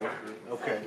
Okay.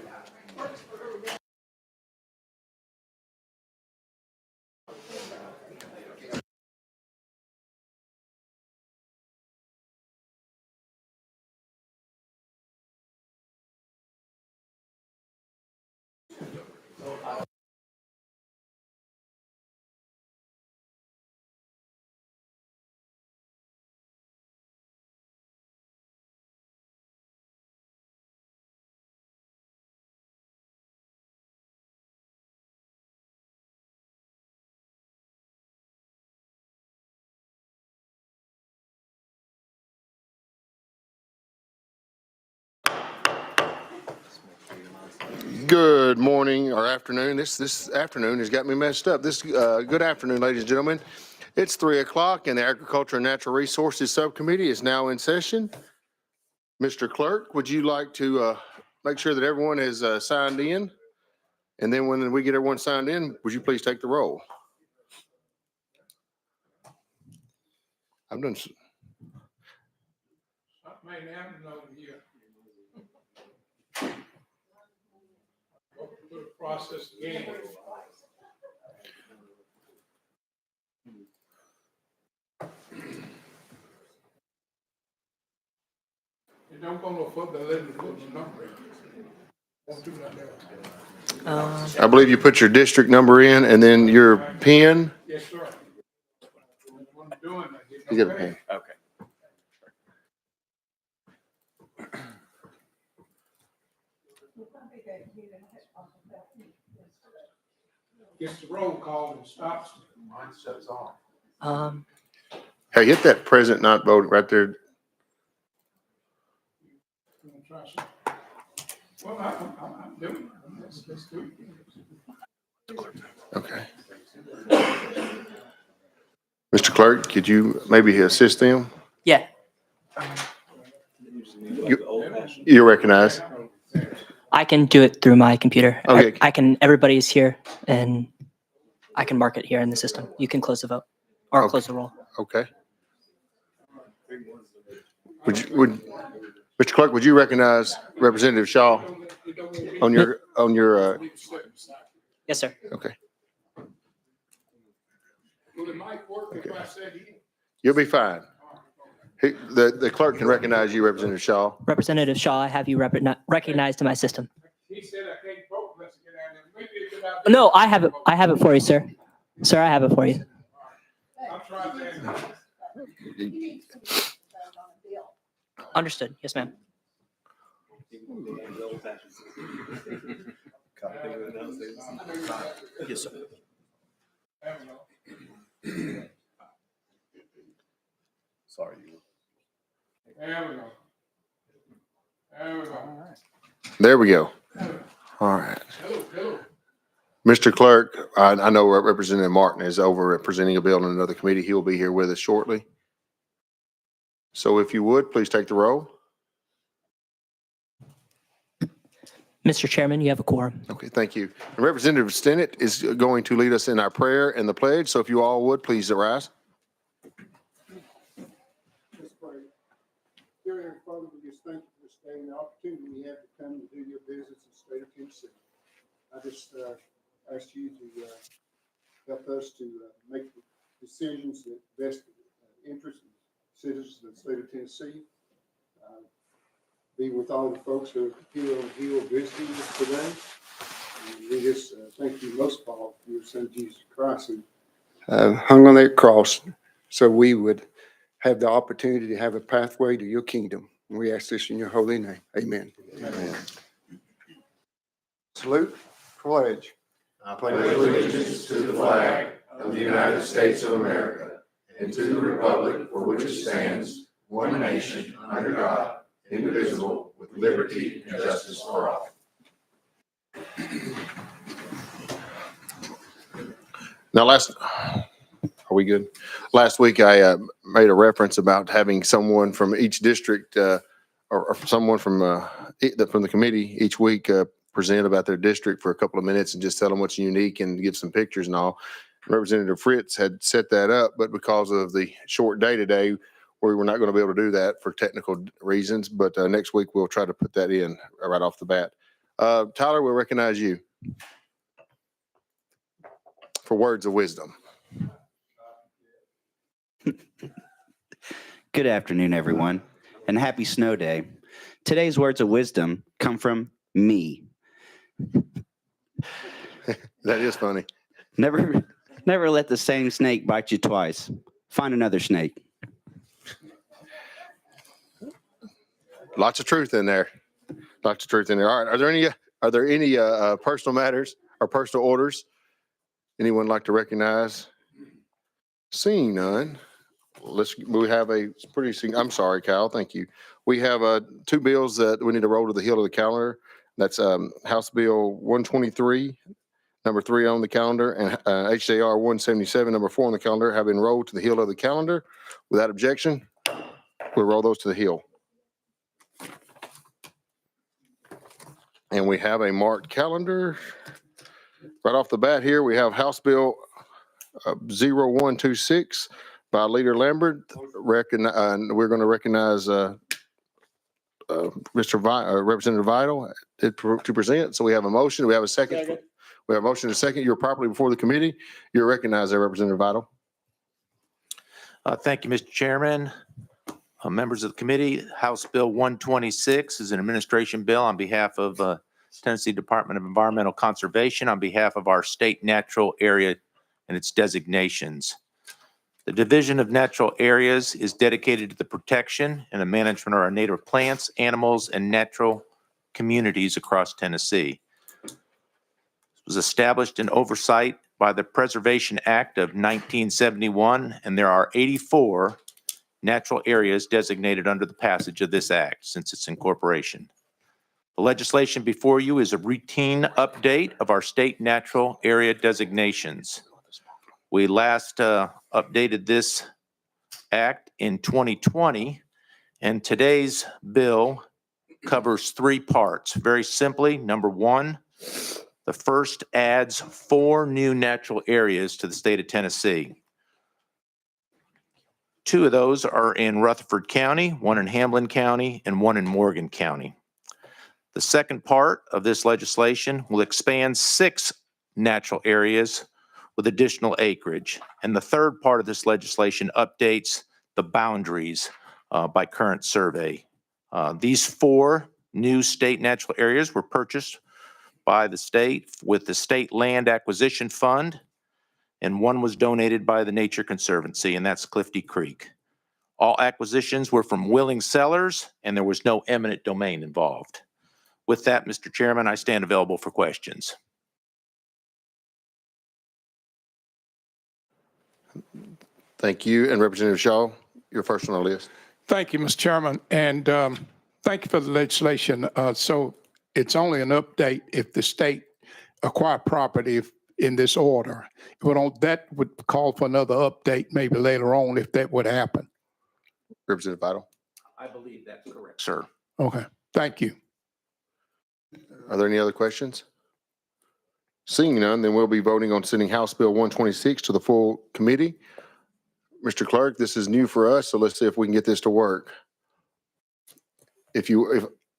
Good morning or afternoon. This afternoon has got me messed up. Good afternoon, ladies and gentlemen. It's 3 o'clock and the Agriculture and Natural Resources Subcommittee is now in session. Mr. Clerk, would you like to make sure that everyone is signed in? And then when we get everyone signed in, would you please take the roll? I've done. Something ain't happening over here. Go through the process again. You don't go no further, let me put the number in. Won't do nothing else. I believe you put your district number in and then your PIN. Yes, sir. What I'm doing, I get You no got a pay. PIN. Okay. Gets the roll call and stops. Mine shuts off. Hey, hit that present not voting right there. You wanna try some? Well, I'm doing it. Let's do it. Okay. Mr. Clerk, could you maybe assist them? Yeah, You're recognized. I can do it through my computer. Okay. I can, everybody's here and I can mark it here in the system. You can close the vote or Okay. close the roll. Okay. Mr. Clerk, would you recognize Representative Shaw on your, Yes, sir. okay. Well, it might work if I said he. You'll be fine. The clerk can recognize you, Representative Shaw. Representative Shaw, I have you recognized in my system. He said I can't vote unless I get out there. Maybe it's about. No, I have it. I have it for you, sir. Sir, I have it for you. I'm trying to. Understood. Yes, ma'am. Yes, sir. Sorry. There we go. There we go. There we go. All right. Hello. Mr. Clerk, I know Representative Martin is over representing a bill in another committee. He will be here with us shortly. So if you would, please take the roll. Mr. Chairman, you have a quorum. Okay, thank you. And Representative Stinnett is going to lead us in our prayer and the pledge. So if you all would, please arise. Let's pray. Dear Heavenly Father, we just thank you for this day and the opportunity we have to come and do your business in the state of Tennessee. I just ask you to help us to make decisions that best interest of citizens of the state of Tennessee. Be with all the folks who are here on the Hill visiting us today. And we just thank you most of all for your son Jesus Christ who hung on that cross so we would have the opportunity to have a pathway to your kingdom. And we ask this in your holy name. Amen. Amen. Salute, pledge. I pledge allegiance to the flag of the United States of America and to the republic for which it stands, one nation, under God, indivisible, with liberty and justice for all. Now, are we good? Last week, I made a reference about having someone from each district or someone from the committee each week present about their district for a couple of minutes and just tell them what's unique and give some pictures and all. Representative Fritz had set that up, but because of the short day today, we're not going to be able to do that for technical reasons, but next week we'll try to put that in right off the bat. Tyler, we'll recognize you for words of wisdom. Good afternoon, everyone, and happy snow day. Today's words of wisdom come from me. That is funny. Never let the same snake bite you twice. Find another snake. Lots of truth in there. Lots of truth in there. All right. Are there any personal matters or personal orders anyone like to recognize? Seeing none, we have I'm sorry, Kyle. Thank you. We have two bills that we need to roll to the hill of the calendar. That's House Bill 123, number 3 on the calendar, and HJR 177, number 4 on the calendar, have been rolled to the hill of the calendar. Without objection, we'll roll those to the hill. And we have a marked calendar. Right off the bat here, we have House Bill 0126 by Leader Lambert. We're going to recognize Representative Vital to present. So we have a motion. We have a second. We have a motion and a second. You're properly before the committee. You're recognized there, Representative Vital. Thank you, Mr. Chairman. Members of the committee, House Bill 126 is an administration bill on behalf of Tennessee Department of Environmental Conservation on behalf of our state natural area and its designations. The Division of Natural Areas is dedicated to the protection and the management of our native plants, animals, and natural communities across Tennessee. It was established in oversight by the Preservation Act of 1971, and there are 84 natural areas designated under the passage of this act since its incorporation. The legislation before you is a routine update of our state natural area designations. We last updated this act in 2020, and today's bill covers 3 parts. Very simply, number 1, the first adds 4 new natural areas to the state of Tennessee. 2 of those are in Rutherford County, 1 in Hamlin County, and 1 in Morgan County. The second part of this legislation will expand 6 natural areas with additional acreage. And the third part of this legislation updates the boundaries by current survey. These 4 new state natural areas were purchased by the state with the State Land Acquisition Fund, and 1 was donated by the Nature Conservancy, and that's Clifty Creek. All acquisitions were from willing sellers, and there was no eminent domain involved. With that, Mr. Chairman, I stand available for questions. Thank you. And Representative Shaw, you're first on the list. Thank you, Mr. Chairman, and thank you for the legislation. So it's only an update if the state acquire property in this order. That would call for another update maybe later on if that would happen. Representative Vital. I believe that's correct, sir. Okay, thank you. Are there any other questions? Seeing none, then we'll be voting on sending House Bill 126 to the full committee. Mr. Clerk, this is new for us, so let's see if we can get this to work. If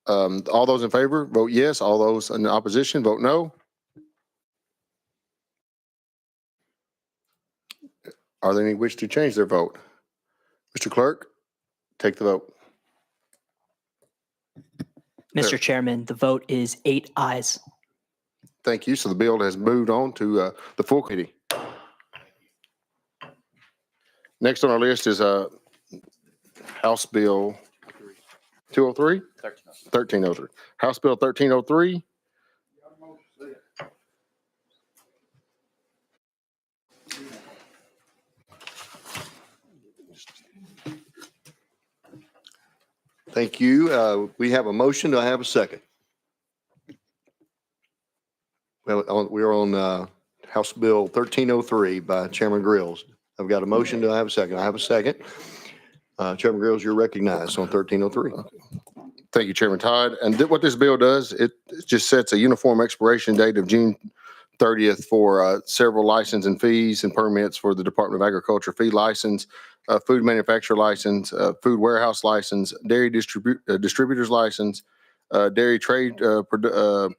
all those in favor, vote yes. All those in opposition, vote no. Are there any wish to change their vote? Mr. Clerk, take the vote. Mr. Chairman, the vote is 8 ayes. Thank you. So the bill has moved on to the full committee. Next on our list is House Bill 203? 1303. House Bill 1303. Thank you. We have a motion. Do I have a second? Well, we're on House Bill 1303 by Chairman Grills. I've got a motion. Do I have a second? I have a second. Chairman Grills, you're recognized on 1303. Thank you, Chairman Todd. And what this bill does, it just sets a uniform expiration date of June 30th for several license and fees and permits for the Department of Agriculture feed license, food manufacturer license, food warehouse license, dairy distributor's license, dairy trade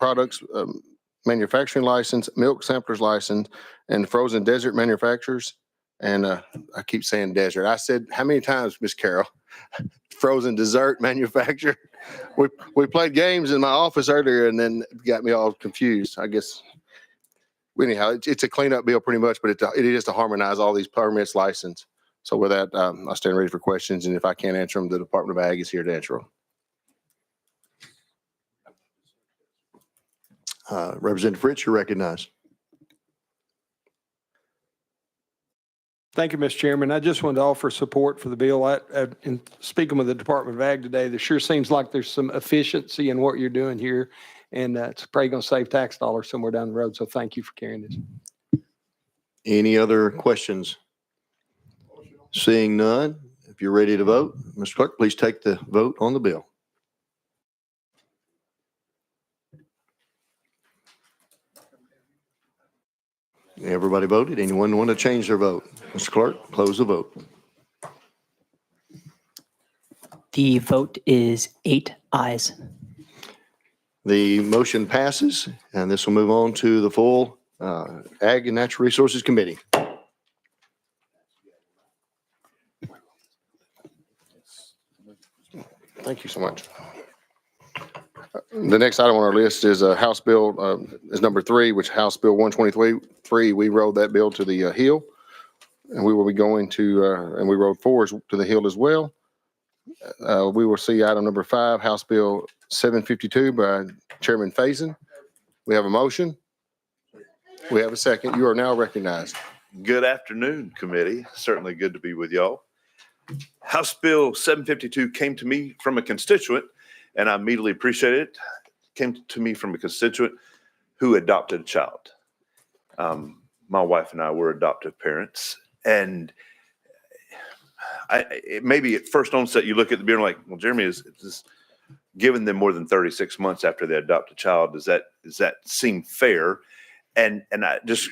products manufacturing license, milk samplers license, and frozen desert manufacturers. And I keep saying desert. I said, how many times, Miss Carol? Frozen dessert manufacturer. We played games in my office earlier and then it got me all confused. I guess, anyhow, it's a cleanup bill pretty much, but it is to harmonize all these permits license. So with that, I stand ready for questions. And if I can't answer them, the Department of Ag is here to answer them. Representative Fritz, you're recognized. Thank you, Mr. Chairman. I just wanted to offer support for the bill. In speaking with the Department of Ag today, there sure seems like there's some efficiency in what you're doing here, and it's probably going to save tax dollars somewhere down the road. So thank you for carrying this. Any other questions? Seeing none, if you're ready to vote, Mr. Clerk, please take the vote on the bill. Everybody voted. Anyone want to change their vote? Mr. Clerk, close the vote. The vote is 8 ayes. The motion passes, and this will move on to the full Ag and Natural Resources Committee. Thank you so much. The next item on our list is House Bill, is number 3, which House Bill 123. We rolled that bill to the Hill, and we will be going to, and we rolled 4 to the Hill as well. We will see item number 5, House Bill 752 by Chairman Faison. We have a motion. We have a second. You are now recognized. Good afternoon, committee. Certainly good to be with y'all. House Bill 752 came to me from a constituent, and I immediately appreciate it. Came to me from a constituent who adopted a child. My wife and I were adoptive parents, and maybe at first onset you look at the bill and like, well, Jeremy, is giving them more than 36 months after they adopt a child, does that seem fair? And I just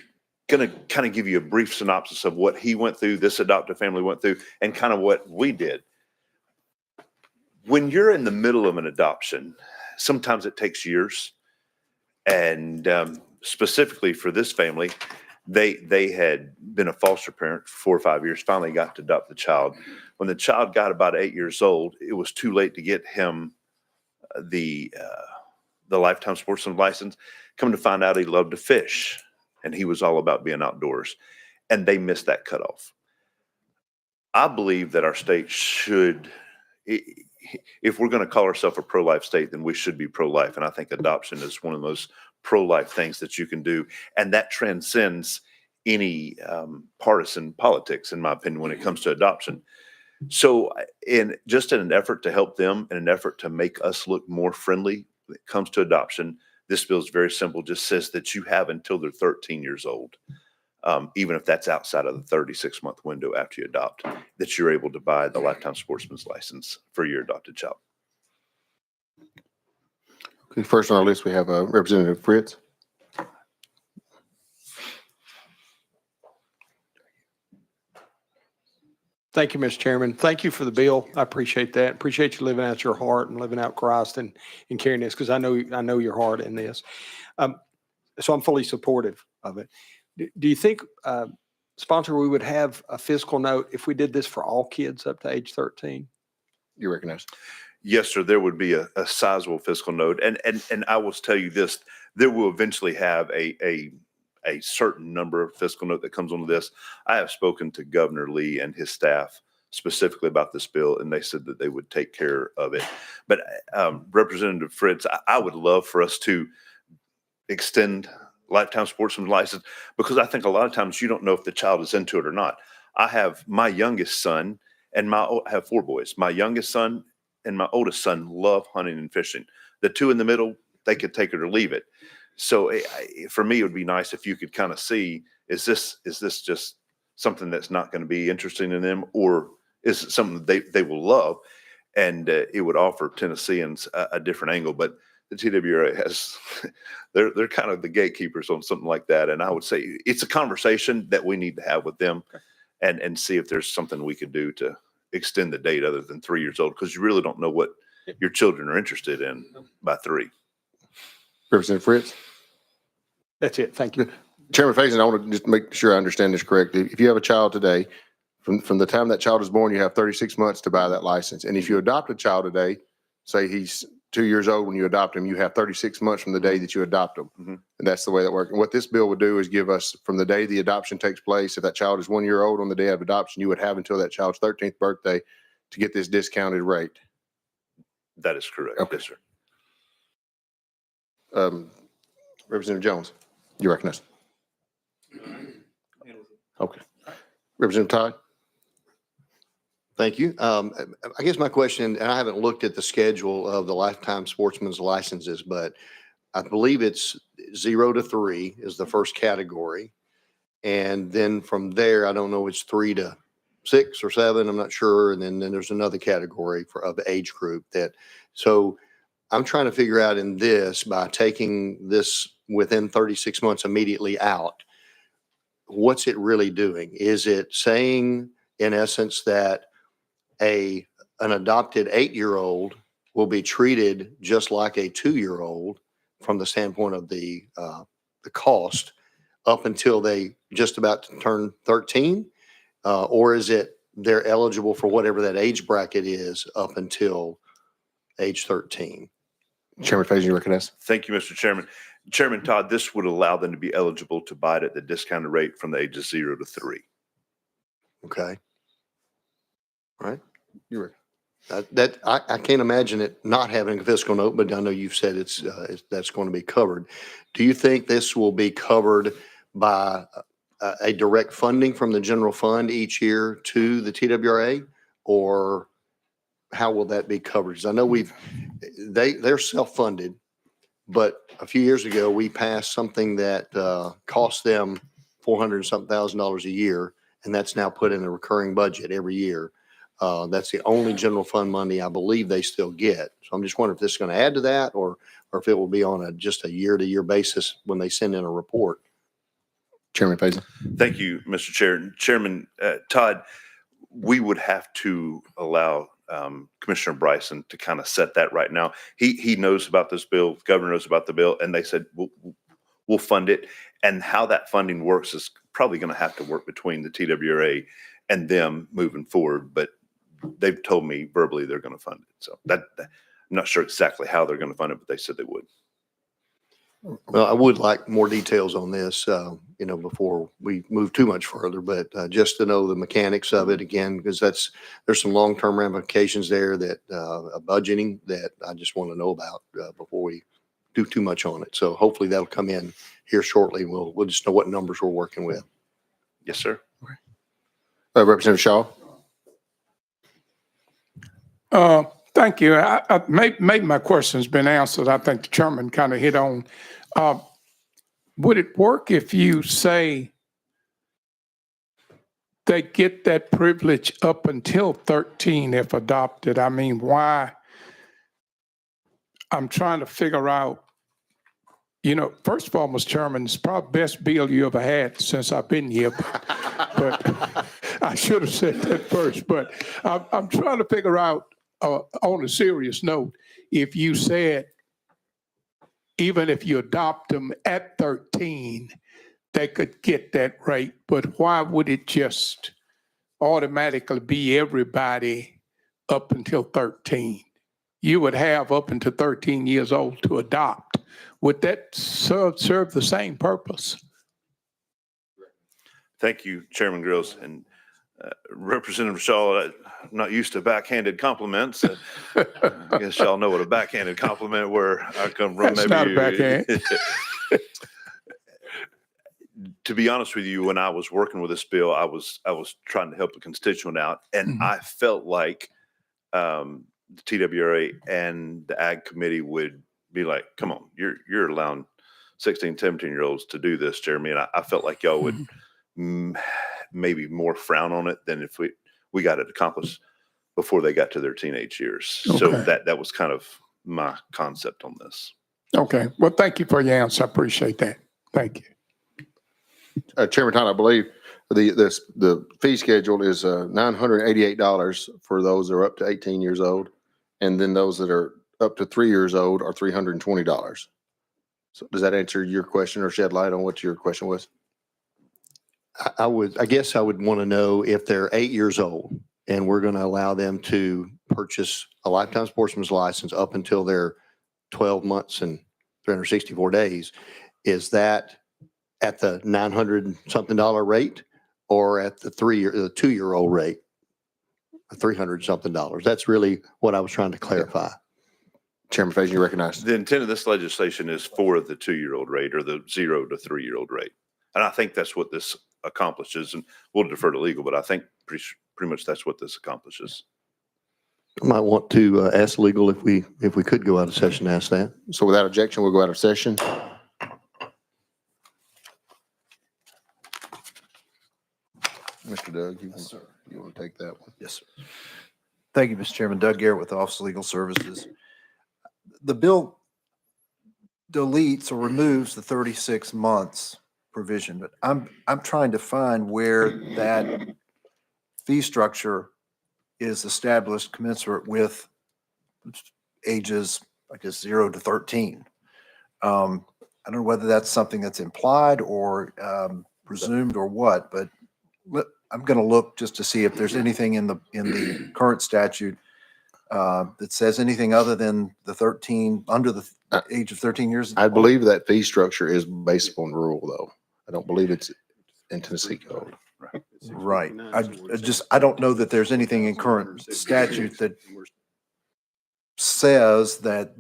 going to kind of give you a brief synopsis of what he went through, this adoptive family went through, and kind of what we did. When you're in the middle of an adoption, sometimes it takes years. And specifically for this family, they had been a foster parent for 4 or 5 years, finally got to adopt the child. When the child got about 8 years old, it was too late to get him the lifetime sportsman license. Come to find out he loved to fish, and he was all about being outdoors, and they missed that cutoff. I believe that our state should, if we're going to call ourselves a pro-life state, then we should be pro-life. And I think adoption is one of the most pro-life things that you can do. And that transcends any partisan politics, in my opinion, when it comes to adoption. So in an effort to help them, in an effort to make us look more friendly when it comes to adoption, this bill is very simple, just says that you have until they're 13 years old, even if that's outside of the 36-month window after you adopt, that you're able to buy the lifetime sportsman's license for your adopted child. Okay, first on our list, we have Representative Fritz. Thank you, Mr. Chairman. Thank you for the bill. I appreciate that. Appreciate you living out your heart and living out Christ and carrying this, because I know your heart in this. So I'm fully supportive of it. Do you think, sponsor, we would have a fiscal note if we did this for all kids up to age 13? You recognize. Yes, sir. There would be a sizable fiscal note. And I will tell you this, there will eventually have a certain number of fiscal note that comes onto this. I have spoken to Governor Lee and his staff specifically about this bill, and they said that they would take care of it. But Representative Fritz, I would love for us to extend lifetime sportsman license, because I think a lot of times you don't know if the child is into it or not. I have my youngest son and I have 4 boys. My youngest son and my oldest son love hunting and fishing. The 2 in the middle, they could take it or leave it. So for me, it would be nice if you could kind of see, is this just something that's not going to be interesting in them, or is it something they will love? And it would offer Tennesseans a different angle. But the TWRA has, they're kind of the gatekeepers on something like that. And I would say it's a conversation that we need to have with them and see if there's something we could do to extend the date other than 3 years old, because you really don't know what your children are interested in by 3. Representative Fritz? That's it. Thank you. Chairman Faison, I want to just make sure I understand this correctly. If you have a child today, from the time that child is born, you have 36 months to buy that license. And if you adopt a child today, say he's 2 years old when you adopt him, you have 36 months from the day that you adopt him. Mhm. And that's the way that works. And what this bill would do is give us, from the day the adoption takes place, if that child is 1 year old on the day of adoption, you would have until that child's 13th birthday to get this discounted rate. That is correct. Okay. Yes, sir. Representative Jones, you recognize? Okay. Representative Todd? Thank you. I guess my question, and I haven't looked at the schedule of the lifetime sportsman's licenses, but I believe it's 0 to 3 is the first category. And then from there, I don't know, it's 3 to 6 or 7, I'm not sure. And then there's another category of age group so I'm trying to figure out in this, by taking this within 36 months immediately out, what's it really doing? Is it saying in essence that an adopted 8-year-old will be treated just like a 2-year-old from the standpoint of the cost up until they just about to turn 13? Or is it they're eligible for whatever that age bracket is up until age 13? Chairman Faison, you recognize? Thank you, Mr. Chairman. Chairman Todd, this would allow them to be eligible to buy it at the discounted rate from the ages 0 to 3. Okay. All right. You I can't imagine it not having a fiscal note, but I know you've said that's going to be covered. Do you think this will be covered by a direct funding from the general fund each year to the TWRA, or how will that be covered? Because I know they're self-funded, but a few years ago we passed something that cost them $400 and something thousand a year, and that's now put in a recurring budget every year. That's the only general fund money I believe they still get. So I'm just wondering if this is going to add to that, or if it will be on just a year-to-year basis when they send in a report. Chairman Faison. Thank you, Mr. Chair. Chairman Todd, we would have to allow Commissioner Bryson to kind of set that right now. He knows about this bill, the governor knows about the bill, and they said we'll fund it. And how that funding works is probably going to have to work between the TWRA and them moving forward. But they've told me verbally they're going to fund it. So I'm not sure exactly how they're going to fund it, but they said they would. Well, I would like more details on this, before we move too much further, but just to know the mechanics of it again, because there's some long-term ramifications there that budgeting that I just want to know about before we do too much on it. So hopefully that'll come in here shortly. We'll just know what numbers we're working with. Yes, sir. Representative Shaw. Thank you. Maybe my question's been answered. I think the chairman kind of hit on. Would it work if you say they get that privilege up until 13 if adopted? I mean, why? I'm trying to figure out, first of all, Mr. Chairman, it's probably the best bill you ever had since I've been here. But I should have said that first. But I'm trying to figure out, on a serious note, if you said, even if you adopt them at 13, they could get that rate, but why would it just automatically be everybody up until 13? You would have up until 13 years old to adopt. Would that serve the same purpose? Thank you, Chairman Grills. And Representative Shaw, I'm not used to backhanded compliments. I guess y'all know what a backhanded compliment where I come from. That's not a backhand. To be honest with you, when I was working with this bill, I was trying to help a constituent out, and I felt like the TWRA and the Ag Committee would be like, "Come on, you're allowing 16, 17-year-olds to do this, Jeremy," and I felt like y'all would maybe more frown on it than if we got it accomplished before they got to their teenage years. Okay. So that was kind of my concept on this. Okay. Well, thank you for your answer. I appreciate that. Thank you. Chairman Todd, I believe the fee schedule is $988 for those that are up to 18 years old. And then those that are up to 3 years old are $320. So does that answer your question or shed light on what your question was? I guess I would want to know if they're 8 years old and we're going to allow them to purchase a lifetime sportsman's license up until they're 12 months and 364 days. Is that at the 900 something dollar rate or at the 2-year-old rate? 300 something dollars. That's really what I was trying to clarify. Chairman Faison, you recognize. The intent of this legislation is for the 2-year-old rate or the 0 to 3-year-old rate. And I think that's what this accomplishes, and we'll defer to legal, but I think pretty much that's what this accomplishes. I might want to ask legal if we could go out of session, ask that. So without objection, we'll go out of session. Mr. Doug, you want to take that one? Yes, sir. Thank you, Mr. Chairman. Doug Garrett with the Office of Legal Services. The bill deletes or removes the 36 months provision, but I'm trying to find where that fee structure is established commensurate with ages, I guess, 0 to 13. I don't know whether that's something that's implied or presumed or what, but I'm going to look just to see if there's anything in the current statute that says anything other than the 13, under the age of 13 years. I believe that fee structure is based upon rule, though. I don't believe it's in Tennessee code. Right. I don't know that there's anything in current statute that says that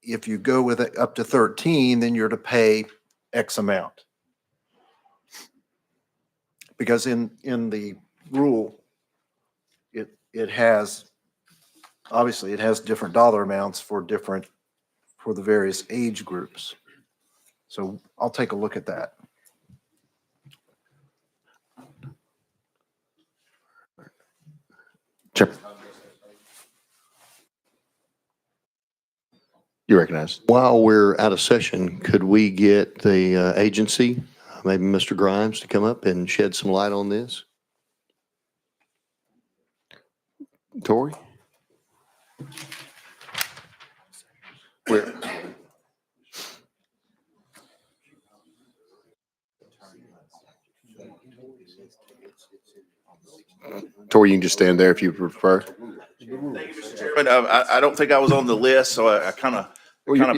if you go with it up to 13, then you're to pay X amount. Because in the rule, it has, obviously it has different dollar amounts for the various age groups. So I'll take a look at that. Chairman. You recognize. While we're out of session, could we get the agency, maybe Mr. Grimes, to come up and shed some light on this? Tori? Where? Tori, you can just stand there if you prefer. But I don't think I was on the list, so I kind of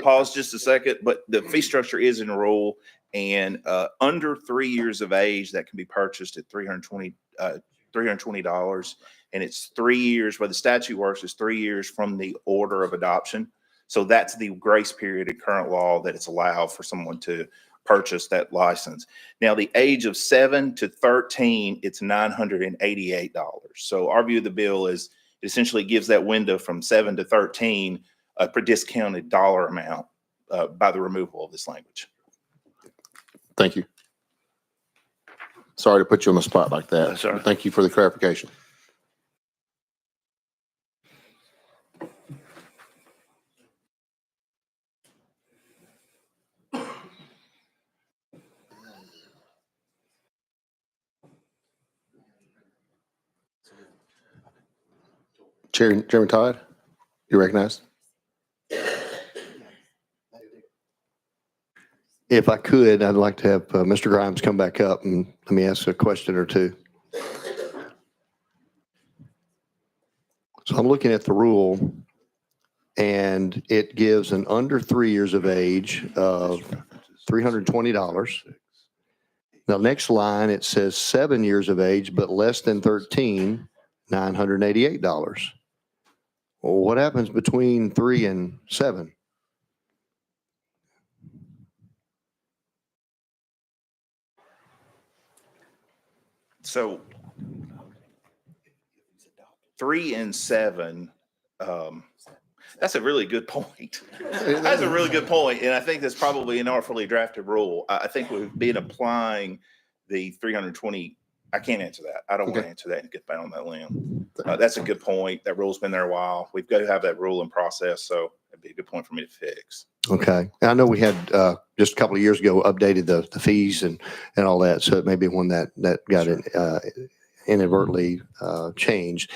paused just a second. But the fee structure is in the rule, and under 3 years of age, that can be purchased at $320, and it's 3 years. Where the statute works is 3 years from the order of adoption. So that's the grace period in current law that it's allowed for someone to purchase that license. Now, the age of 7 to 13, it's $988. So our view of the bill is it essentially gives that window from 7 to 13 a discounted dollar amount by the removal of this language. Thank you. Sorry to put you on the spot like that. That's all right. Thank you for the clarification. Chairman Todd, you recognize? If I could, I'd like to have Mr. Grimes come back up and let me ask a question or two. So I'm looking at the rule and it gives an under 3 years of age of $320. Now, next line, it says 7 years of age, but less than 13, $988. Well, what happens between 3 and 7? So 3 and 7, that's a really good point. That's a really good point. And I think that's probably an artfully drafted rule. I think we've been applying the 320. I can't answer that. I don't want to answer that and get back on that limb. That's a good point. That rule's been there a while. We've got to have that rule in process. So it'd be a good point for me to fix. Okay. And I know we had, just a couple of years ago, updated the fees and all that. So it may be one that got inadvertently, changed.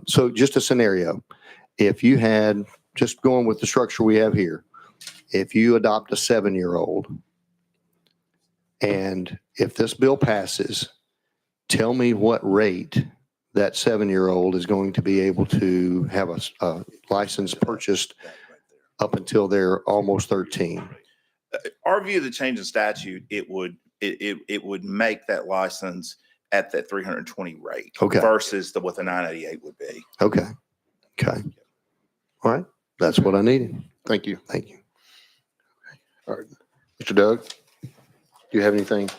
So just a scenario, if you had, just going with the structure we have here, if you adopt a 7-year-old and if this bill passes, tell me what rate that 7-year-old is going to be able to have a license purchased up until they're almost 13. Our view of the change in statute, it would make that license at that 320 rate. Okay. Versus what the 988 would be. Okay. Okay. All right. That's what I needed. Thank you. Thank you. All right. Mr. Doug, do you have anything?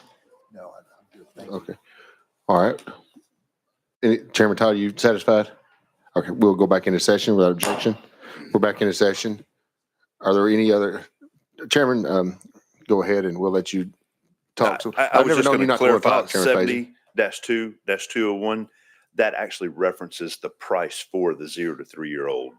No, I'm good. Thank you. Okay. All right. Chairman Todd, you satisfied? Okay, we'll go back into session without objection. We're back into session. Are there any other, Chairman, go ahead and we'll let you talk. So I I've was never just known going you to not to want to clarify, talk, Chairman Faison. 70-2-201, that actually references the price for the 0 to 3-year-old.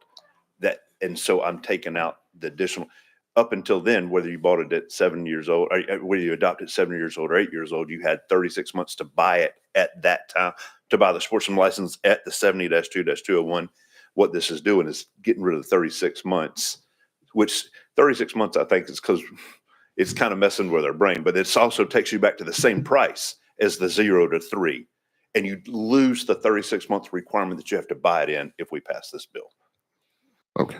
And so I'm taking out the additional, up until then, whether you bought it at 7 years old, or whether you adopted 7 years old or 8 years old, you had 36 months to buy it at that time, to buy the sportsman license at the 70-2-201. What this is doing is getting rid of the 36 months, which 36 months, I think, is because it's kind of messing with our brain, but it also takes you back to the same price as the 0 to 3. And you lose the 36-month requirement that you have to buy it in if we pass this bill. Okay.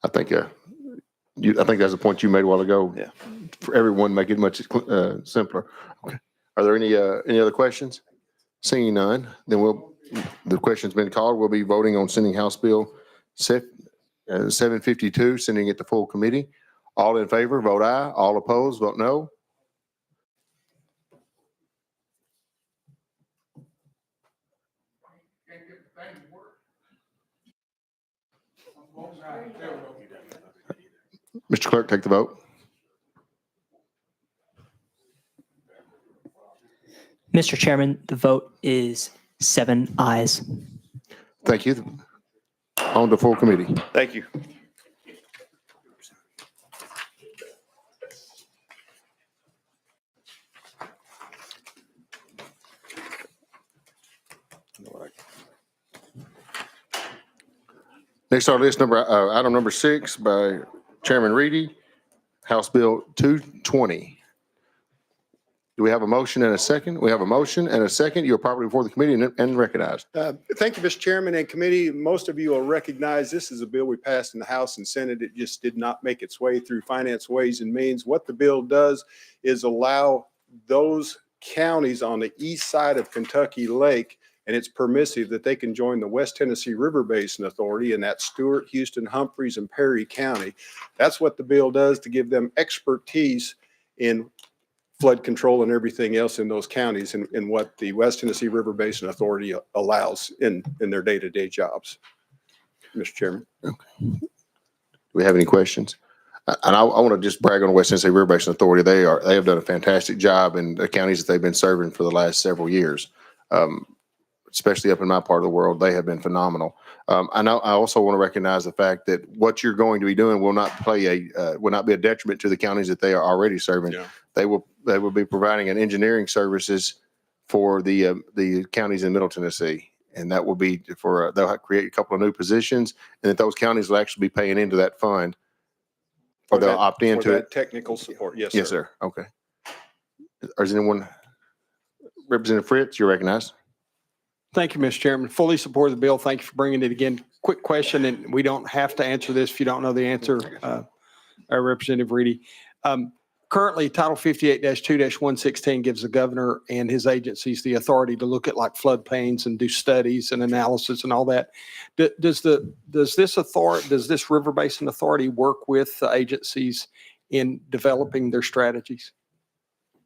I think that's the point you made a while ago. Yeah. For everyone, make it much simpler. Okay. Are there any other questions? Seeing none, then the question's been called. We'll be voting on sending House Bill 752, sending it to full committee. All in favor, vote aye. All opposed, vote no. Mr. Clerk, take the vote. Mr. Chairman, the vote is 7 ayes. Thank you. On to full committee. Thank you. Next on our list, item number 6 by Chairman Reedy, House Bill 220. Do we have a motion and a second? We have a motion and a second. You're properly before the committee and recognized. Thank you, Mr. Chairman and committee. Most of you will recognize this is a bill we passed in the House and Senate. It just did not make its way through Finance, Ways and Means. What the bill does is allow those counties on the east side of Kentucky Lake, and it's permissive that they can join the West Tennessee River Basin Authority, and that's Stewart, Houston, Humphreys, and Perry County. That's what the bill does, to give them expertise in flood control and everything else in those counties, and what the West Tennessee River Basin Authority allows in their day-to-day jobs. Mr. Chairman. Okay. Do we have any questions? And I want to just brag on the West Tennessee River Basin Authority. They have done a fantastic job in the counties that they've been serving for the last several years. Especially up in my part of the world, they have been phenomenal. I also want to recognize the fact that what you're going to be doing will not be a detriment to the counties that they are already serving. Yeah. They will be providing an engineering services for the counties in Middle Tennessee, and that will be for they'll create a couple of new positions, and that those counties will actually be paying into that fund, or they'll opt into For it. that technical support. Yes, Yes, sir. sir. Okay. Is anyone, Representative Fritz, you're recognized. Thank you, Mr. Chairman. Fully support the bill. Thank you for bringing it again. Quick question, and we don't have to answer this if you don't know the answer, Representative Reedy. Currently, Title 58-2-116 gives the governor and his agencies the authority to look at like floodplains and do studies and analysis and all that. Does this River Basin Authority work with the agencies in developing their strategies?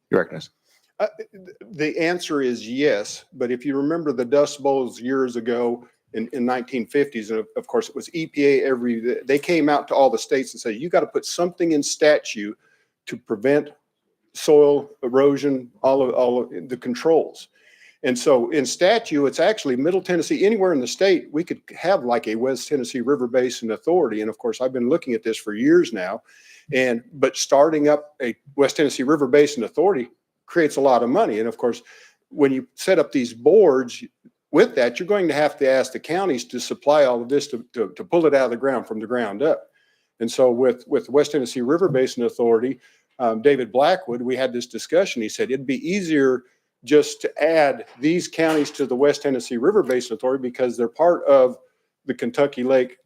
You recognize. The answer is yes, but if you remember the Dust Bowls years ago in 1950s, and of course it was EPA they came out to all the states and said, you got to put something in statute to prevent soil erosion, all of the controls. And so in statute, it's actually Middle Tennessee, anywhere in the state, we could have like a West Tennessee River Basin Authority. And of course, I've been looking at this for years now. But starting up a West Tennessee River Basin Authority creates a lot of money. And of course, when you set up these boards with that, you're going to have to ask the counties to supply all of this to pull it out of the ground from the ground up. And so with West Tennessee River Basin Authority, David Blackwood, we had this discussion. He said it'd be easier just to add these counties to the West Tennessee River Basin Authority because they're part of the Kentucky Lake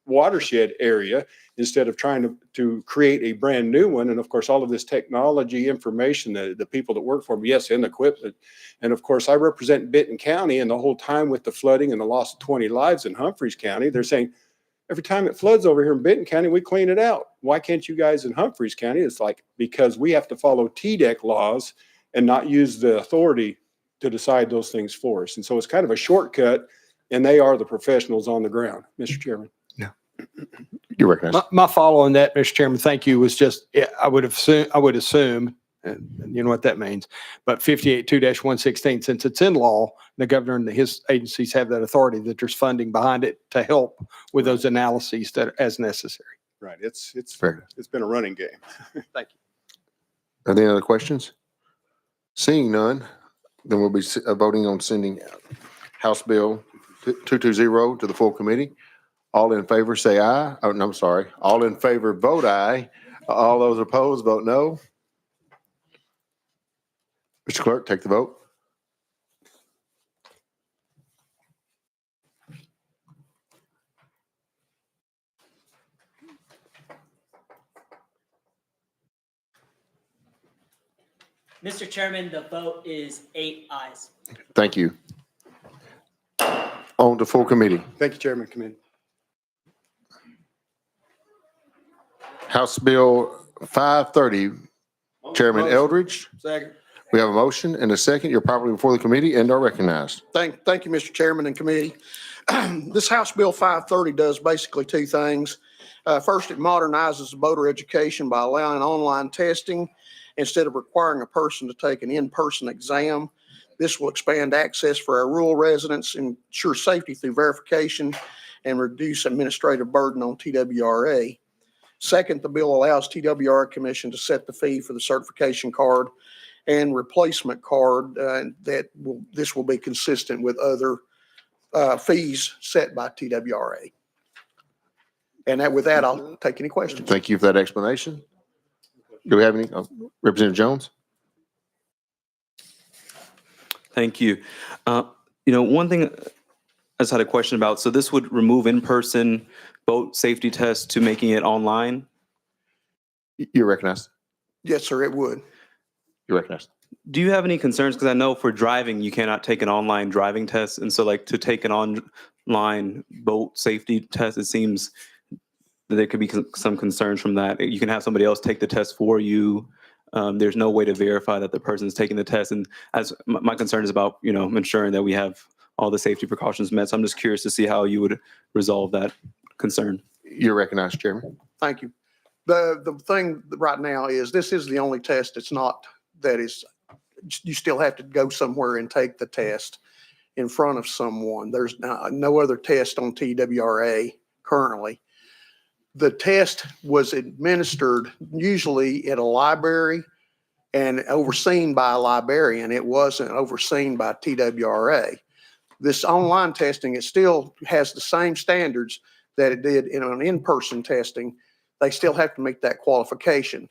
watershed area instead of trying to create a brand new one. And of course, all of this technology information, the people that work for me, yes, and equipment. And of course, I represent Benton County, and the whole time with the flooding and the loss of 20 lives in Humphreys County, they're saying, every time it floods over here in Benton County, we clean it out. Why can't you guys in Humphreys County? It's like, because we have to follow TDEC laws and not use the authority to decide those things for us. And so it's kind of a shortcut, and they are the professionals on the ground, Mr. Chairman. You recognize. My follow on that, Mr. Chairman, thank you, was just, I would assume, and you know what that means, but 58-2-116, since it's in law, the governor and his agencies have that authority, that there's funding behind it to help with those analyses that are as necessary. Right. It's Fair. it's been a running game. Thank you. Are there any other questions? Seeing none, then we'll be voting on sending House Bill 220 to the full committee. All in favor, say aye. Oh, no, I'm sorry. All in favor, vote aye. All those opposed, vote no. Mr. Clerk, take the vote. Mr. Chairman, the vote is 8 ayes. Thank you. On to full committee. Thank you, Chairman Committee. House Bill 530, Chairman Eldridge. Second. We have a motion and a second. You're properly before the committee and are recognized. Thank you, Mr. Chairman and committee. This House Bill 530 does basically two things. First, it modernizes voter education by allowing online testing instead of requiring a person to take an in-person exam. This will expand access for our rural residents, ensure safety through verification, and reduce administrative burden on TWRA. Second, the bill allows TWRA Commission to set the fee for the certification card and replacement card. This will be consistent with other fees set by TWRA. And with that, I'll take any questions. Thank you for that explanation. Do we have any? Representative Jones? Thank you. One thing I just had a question about, so this would remove in-person boat safety tests to making it online? You're recognized. Yes, sir, it would. You're recognized. Do you have any concerns? Because I know for driving, you cannot take an online driving test. And so like to take an online boat safety test, it seems that there could be some concerns from that. You can have somebody else take the test for you. There's no way to verify that the person is taking the test. And as my concern is about, ensuring that we have all the safety precautions met. So I'm just curious to see how you would resolve that concern. You're recognized, Chairman. Thank you. The thing right now is this is the only test. It's not that is, you still have to go somewhere and take the test in front of someone. There's no other test on TWRA currently. The test was administered usually at a library and overseen by a librarian. It wasn't overseen by TWRA. This online testing, it still has the same standards that it did in an in-person testing. They still have to meet that qualification.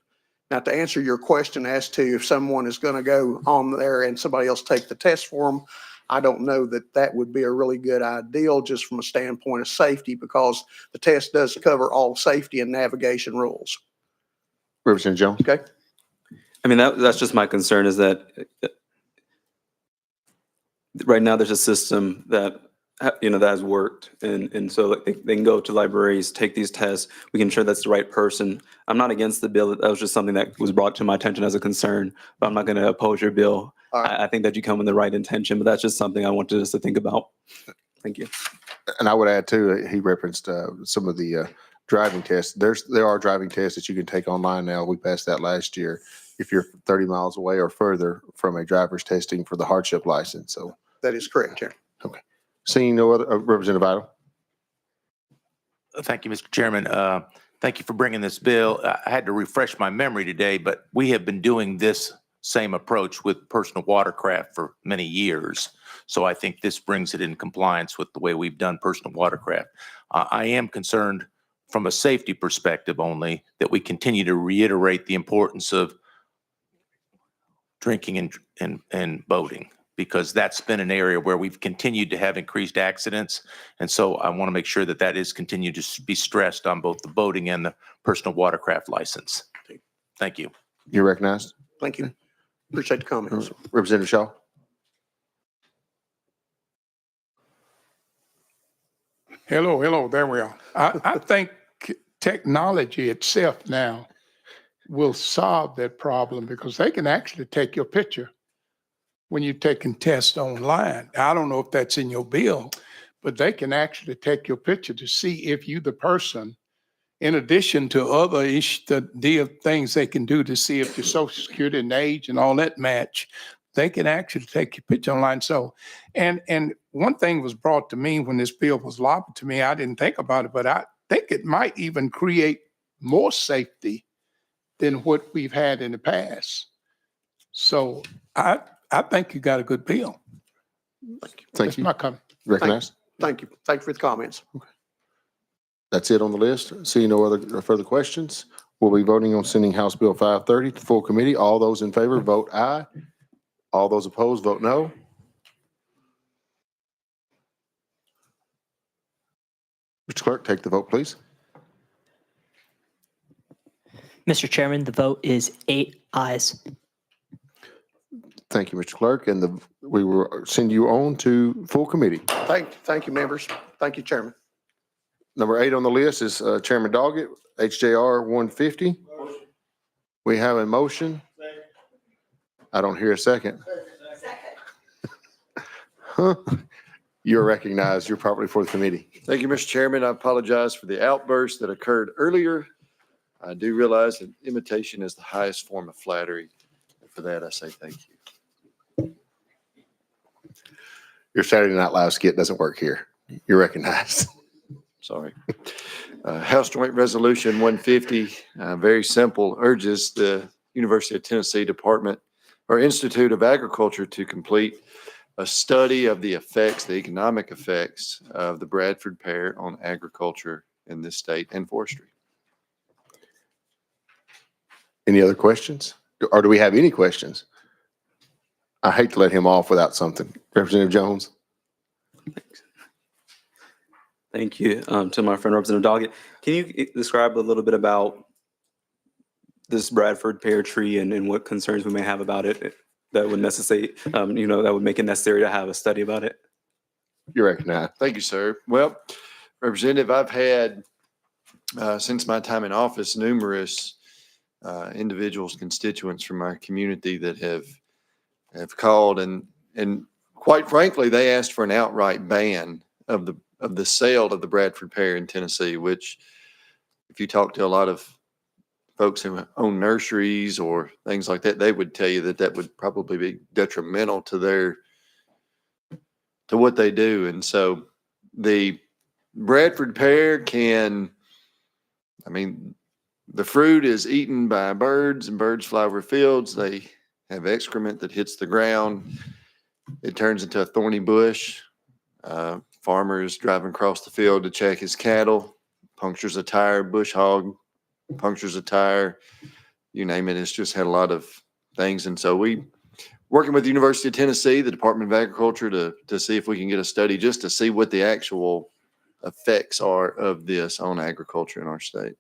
Now, to answer your question as to if someone is going to go on there and somebody else take the test for them, I don't know that that would be a really good ideal just from a standpoint of safety, because the test does cover all safety and navigation rules. Representative Jones. Okay. I mean, that's just my concern is that right now there's a system that that has worked, and so they can go to libraries, take these tests. We can ensure that's the right person. I'm not against the bill. That was just something that was brought to my attention as a concern, but I'm not going to oppose your bill. Right. I think that you come with the right intention, but that's just something I wanted us to think about. Thank you. And I would add too, he referenced some of the driving tests. There are driving tests that you can take online now. We passed that last year. if you're 30 miles away or further from a driver's testing for the hardship license. So That is correct, Chair. seeing no other, Representative Idle. Thank you, Mr. Chairman. Thank you for bringing this bill. I had to refresh my memory today, but we have been doing this same approach with personal watercraft for many years. So I think this brings it in compliance with the way we've done personal watercraft. I am concerned from a safety perspective only that we continue to reiterate the importance of drinking and boating, because that's been an area where we've continued to have increased accidents. And so I want to make sure that that is continued to be stressed on both the boating and the personal watercraft license. Thank you. You're recognized. Thank you. Appreciate the comments. Representative Shaw. Hello, there we are. I think technology itself now will solve that problem because they can actually take your picture when you're taking tests online. I don't know if that's in your bill, but they can actually take your picture to see if you the person, in addition to other the things they can do to see if your social security and age and all that match. They can actually take your picture online. So, and one thing was brought to me when this bill was lobbied to me, I didn't think about it, but I think it might even create more safety than what we've had in the past. So I think you got a good bill. Thank That's you. my comment. Recognized. Thank you. Thank you for the comments. That's it on the list. Seeing no other further questions, we'll be voting on sending House Bill 530 to full committee. All those in favor, vote aye. All those opposed, vote no. Mr. Clerk, take the vote, please. Mr. Chairman, the vote is 8 ayes. Thank you, Mr. Clerk, and we will send you on to full committee. Thank you, members. Thank you, Chairman. Number 8 on the list is Chairman Doggett, HJR 150. We have a motion. I don't hear a second. Huh? You're recognized. You're properly for the committee. Thank you, Mr. Chairman. I apologize for the outburst that occurred earlier. I do realize that imitation is the highest form of flattery. And for that, I say thank you. Your Saturday Night Live skit doesn't work here. You're recognized. Sorry. House Joint Resolution 150, very simple, urges the University of Tennessee Department or Institute of Agriculture to complete a study of the effects, the economic effects of the Bradford pear on agriculture in this state and forestry. Any other questions? Or do we have any questions? I hate to let him off without something. Representative Jones. Thank you to my friend Representative Doggett. Can you describe a little bit about this Bradford pear tree and what concerns we may have about it that would necessitate, that would make it necessary to have a study about it? You're recognized. Thank you, sir. Well, Representative, I've had, since my time in office, numerous individuals, constituents from our community that have called and quite frankly, they asked for an outright ban of the sale of the Bradford pear in Tennessee, which if you talk to a lot of folks who own nurseries or things like that, they would tell you that that would probably be detrimental to what they do. And so the Bradford pear the fruit is eaten by birds and birds fly over fields. They have excrement that hits the ground. It turns into a thorny bush. Farmers driving across the field to check his cattle, punctures a tire, bush hog, punctures a tire, you name it. It's just had a lot of things. And so we, working with the University of Tennessee, the Department of Agriculture to see if we can get a study just to see what the actual effects are of this on agriculture in our state.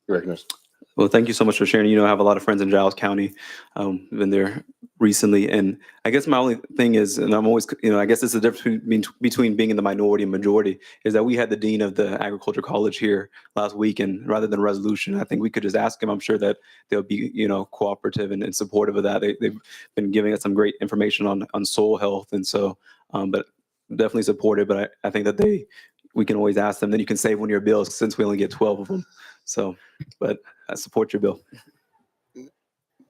You're recognized. Well, thank you so much for sharing. I have a lot of friends in Giles County. Been there recently. And I guess my only thing is, and I'm always, I guess it's the difference between being in the minority and majority, is that we had the dean of the agriculture college here last week. And rather than a resolution, I think we could just ask him. I'm sure that they'll be, cooperative and supportive of that. They've been giving us some great information on soil health. And so, but definitely supportive. But I think that we can always ask them. Then you can save one of your bills since we only get 12 of them. So, but I support your bill.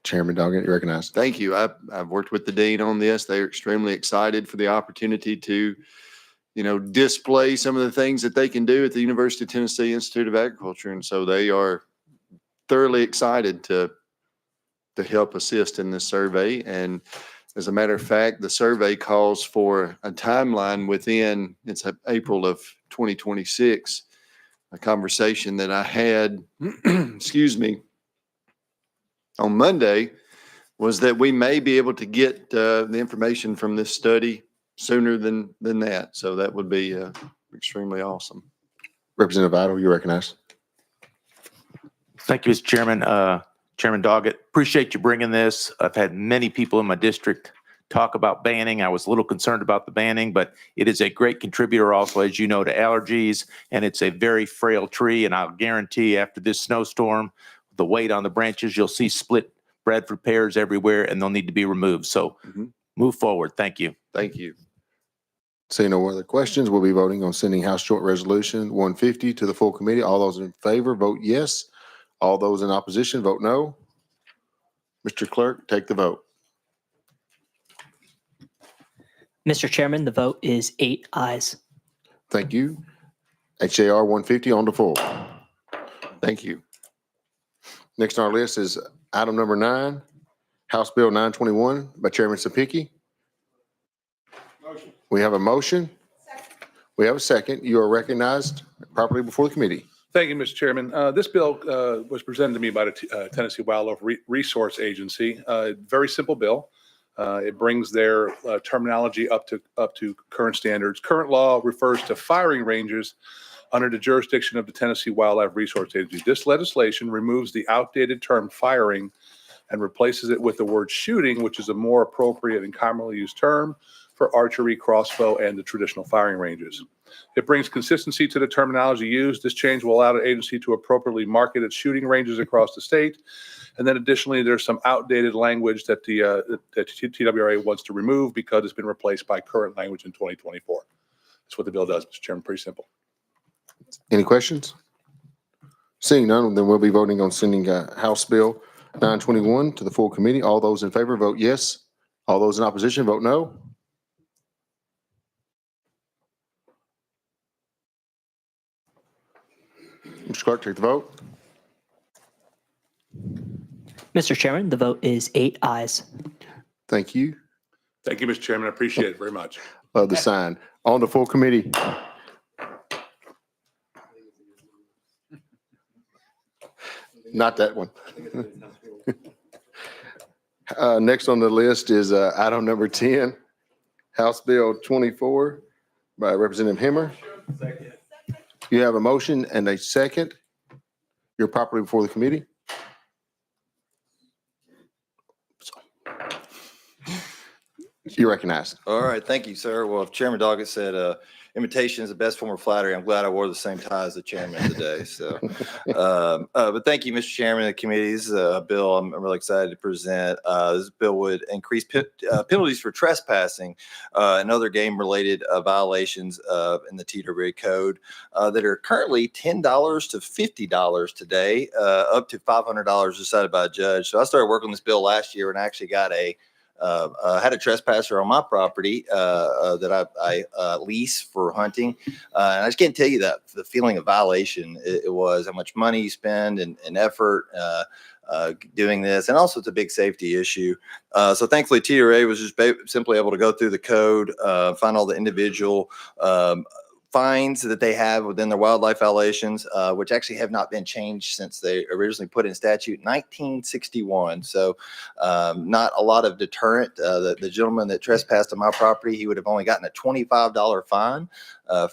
Chairman Doggett, you recognized. Thank you. I've worked with the dean on this. They're extremely excited for the opportunity to, display some of the things that they can do at the University of Tennessee Institute of Agriculture. And so they are thoroughly excited to help assist in this survey. And as a matter of fact, the survey calls for a timeline within, it's April of 2026, a conversation that I had, excuse me, on Monday was that we may be able to get the information from this study sooner than that. So that would be extremely awesome. Representative Idle, you recognized. Thank you, Mr. Chairman. Chairman Doggett, appreciate you bringing this. I've had many people in my district talk about banning. I was a little concerned about the banning, but it is a great contributor also, as you know, to allergies, and it's a very frail tree. And I'll guarantee after this snowstorm, the weight on the branches, you'll see split Bradford pears everywhere, and they'll need to be removed. So move forward. Thank you. Thank you. Seeing no other questions, we'll be voting on sending House Joint Resolution 150 to the full committee. All those in favor, vote yes. All those in opposition, vote no. Mr. Clerk, take the vote. Mr. Chairman, the vote is 8 ayes. Thank you. HJR 150 on the full. Thank you. Next on our list is item number 9, House Bill 921 by Chairman Sapicki. We have a motion. We have a second. You are recognized properly before the committee. Thank you, Mr. Chairman. This bill was presented to me by the Tennessee Wildlife Resource Agency. Very simple bill. It brings their terminology up to current standards. Current law refers to firing ranges under the jurisdiction of the Tennessee Wildlife Resource Agency. This legislation removes the outdated term firing and replaces it with the word shooting, which is a more appropriate and commonly used term for archery, crossbow, and the traditional firing ranges. It brings consistency to the terminology used. This change will allow the agency to appropriately market its shooting ranges across the state. And then additionally, there's some outdated language that the TWRA wants to remove because it's been replaced by current language in 2024. That's what the bill does, Mr. Chairman. Pretty simple. Any questions? Seeing none, then we'll be voting on sending House Bill 921 to the full committee. All those in favor, vote yes. All those in opposition, vote no. Mr. Clerk, take the vote. Mr. Chairman, the vote is 8 ayes. Thank you. Thank you, Mr. Chairman. I appreciate it very much. Love the sign. On the full committee. Not that one. Next on the list is item number 10, House Bill 24 by Representative Hemmer. You have a motion and a second. You're properly before the committee. You're recognized. All right, thank you, sir. Well, if Chairman Doggett said imitation is the best form of flattery, I'm glad I wore the same tie as the chairman today. So, but thank you, Mr. Chairman of the committee. This is a bill I'm really excited to present. This bill would increase penalties for trespassing and other game-related violations in the TWRA code that are currently $10 to $50 today, up to $500 decided by a judge. So I started working on this bill last year and I actually got had a trespasser on my property that I lease for hunting. And I just can't tell you that the feeling of violation it was, how much money you spend and effort doing this. And also it's a big safety issue. So thankfully TWRA was just simply able to go through the code, find all the individual fines that they have within their wildlife violations, which actually have not been changed since they originally put in statute 1961. So not a lot of deterrent. The gentleman that trespassed on my property, he would have only gotten a $25 fine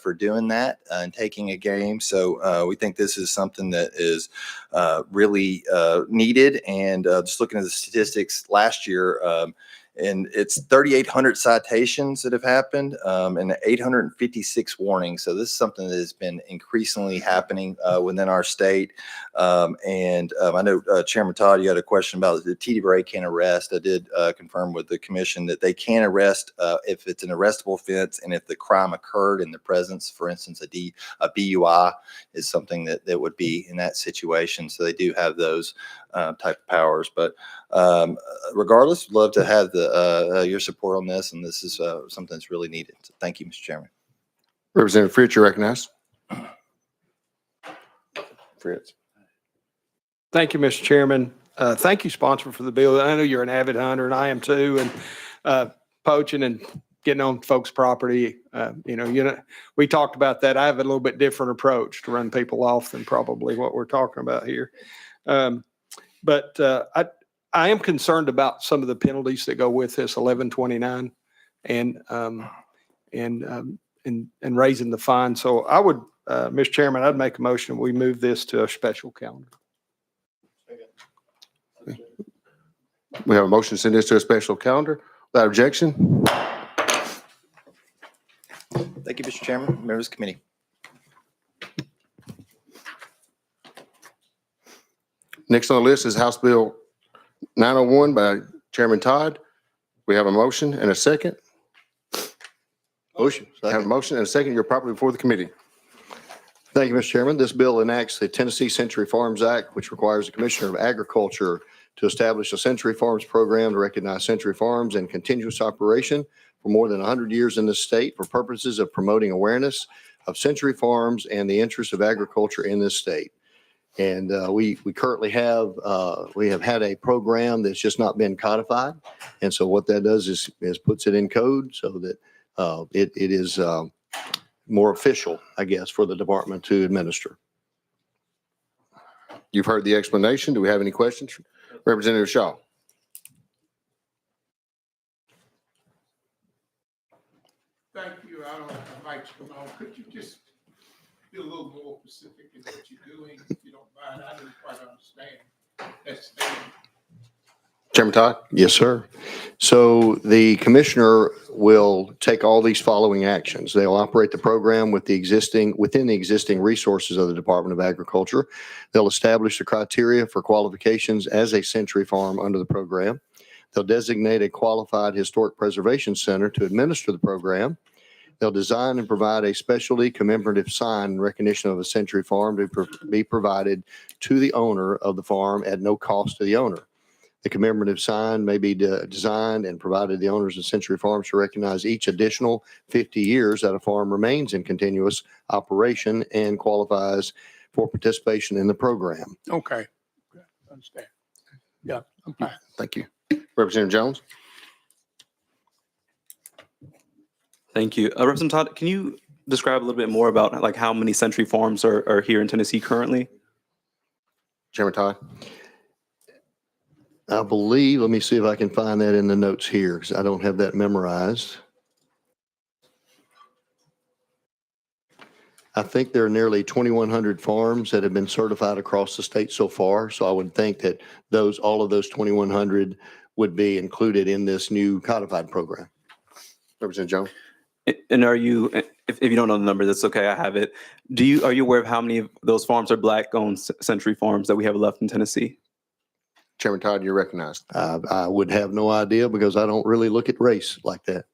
for doing that and taking a game. So we think this is something that is really needed. And just looking at the statistics last year, and it's 3,800 citations that have happened and 856 warnings. So this is something that has been increasingly happening within our state. And I know Chairman Todd, you had a question about the TWRA can arrest. I did confirm with the commission that they can arrest if it's an arrestable offense and if the crime occurred in the presence, for instance, a BUI is something that would be in that situation. So they do have those type of powers. But Regardless, love to have your support on this, and this is something that's really needed. So thank you, Mr. Chairman. Representative Fritz, you recognized. Fritz. Thank you, Mr. Chairman. Thank you, sponsor, for the bill. I know you're an avid hunter, and I am too, and poaching and getting on folks' property. We talked about that. I have a little bit different approach to run people off than probably what we're talking about here. But I am concerned about some of the penalties that go with this 1129 and raising the fine. So I would, Mr. Chairman, I'd make a motion. We move this to a special calendar. We have a motion to send this to a special calendar. Without objection. Thank you, Mr. Chairman, members of the committee. Next on the list is House Bill 901 by Chairman Todd. We have a motion and a second. Motion. I have a motion and a second. You're properly before the committee. Thank you, Mr. Chairman. This bill enacts the Tennessee Century Farms Act, which requires the Commissioner of Agriculture to establish a Century Farms program to recognize Century Farms in continuous operation for more than 100 years in the state for purposes of promoting awareness of Century Farms and the interests of agriculture in this state. And we currently have had a program that's just not been codified. And so what that does is puts it in code so that it is more official, I guess, for the department to administer. You've heard the explanation. Do we have any questions? Representative Shaw. Thank you. I don't have a mic to come on. Could you just be a little more specific in what you're doing, if you don't mind? I didn't quite understand. That's Chairman Todd? Yes, sir. So the commissioner will take all these following actions. They'll operate the program within the existing resources of the Department of Agriculture. They'll establish the criteria for qualifications as a Century Farm under the program. They'll designate a qualified historic preservation center to administer the program. They'll design and provide a specialty commemorative sign in recognition of a Century Farm to be provided to the owner of the farm at no cost to the owner. The commemorative sign may be designed and provided to the owners of Century Farms to recognize each additional 50 years that a farm remains in continuous operation and qualifies for participation in the program. okay. Understand. Yeah, I'm fine. Thank you. Representative Jones? Thank you. Representative Todd, can you describe a little bit more about like how many Century Farms are here in Tennessee currently? Chairman Todd? I believe, let me see if I can find that in the notes here because I don't have that memorized. I think there are nearly 2,100 farms that have been certified across the state so far. So I would think that all of those 2,100 would be included in this new codified program. Representative Jones? And are you, if you don't know the number, that's okay, I have it. Are you aware of how many of those farms are Black-owned Century Farms that we have left in Tennessee? Chairman Todd, you're recognized. I would have no idea because I don't really look at race like that.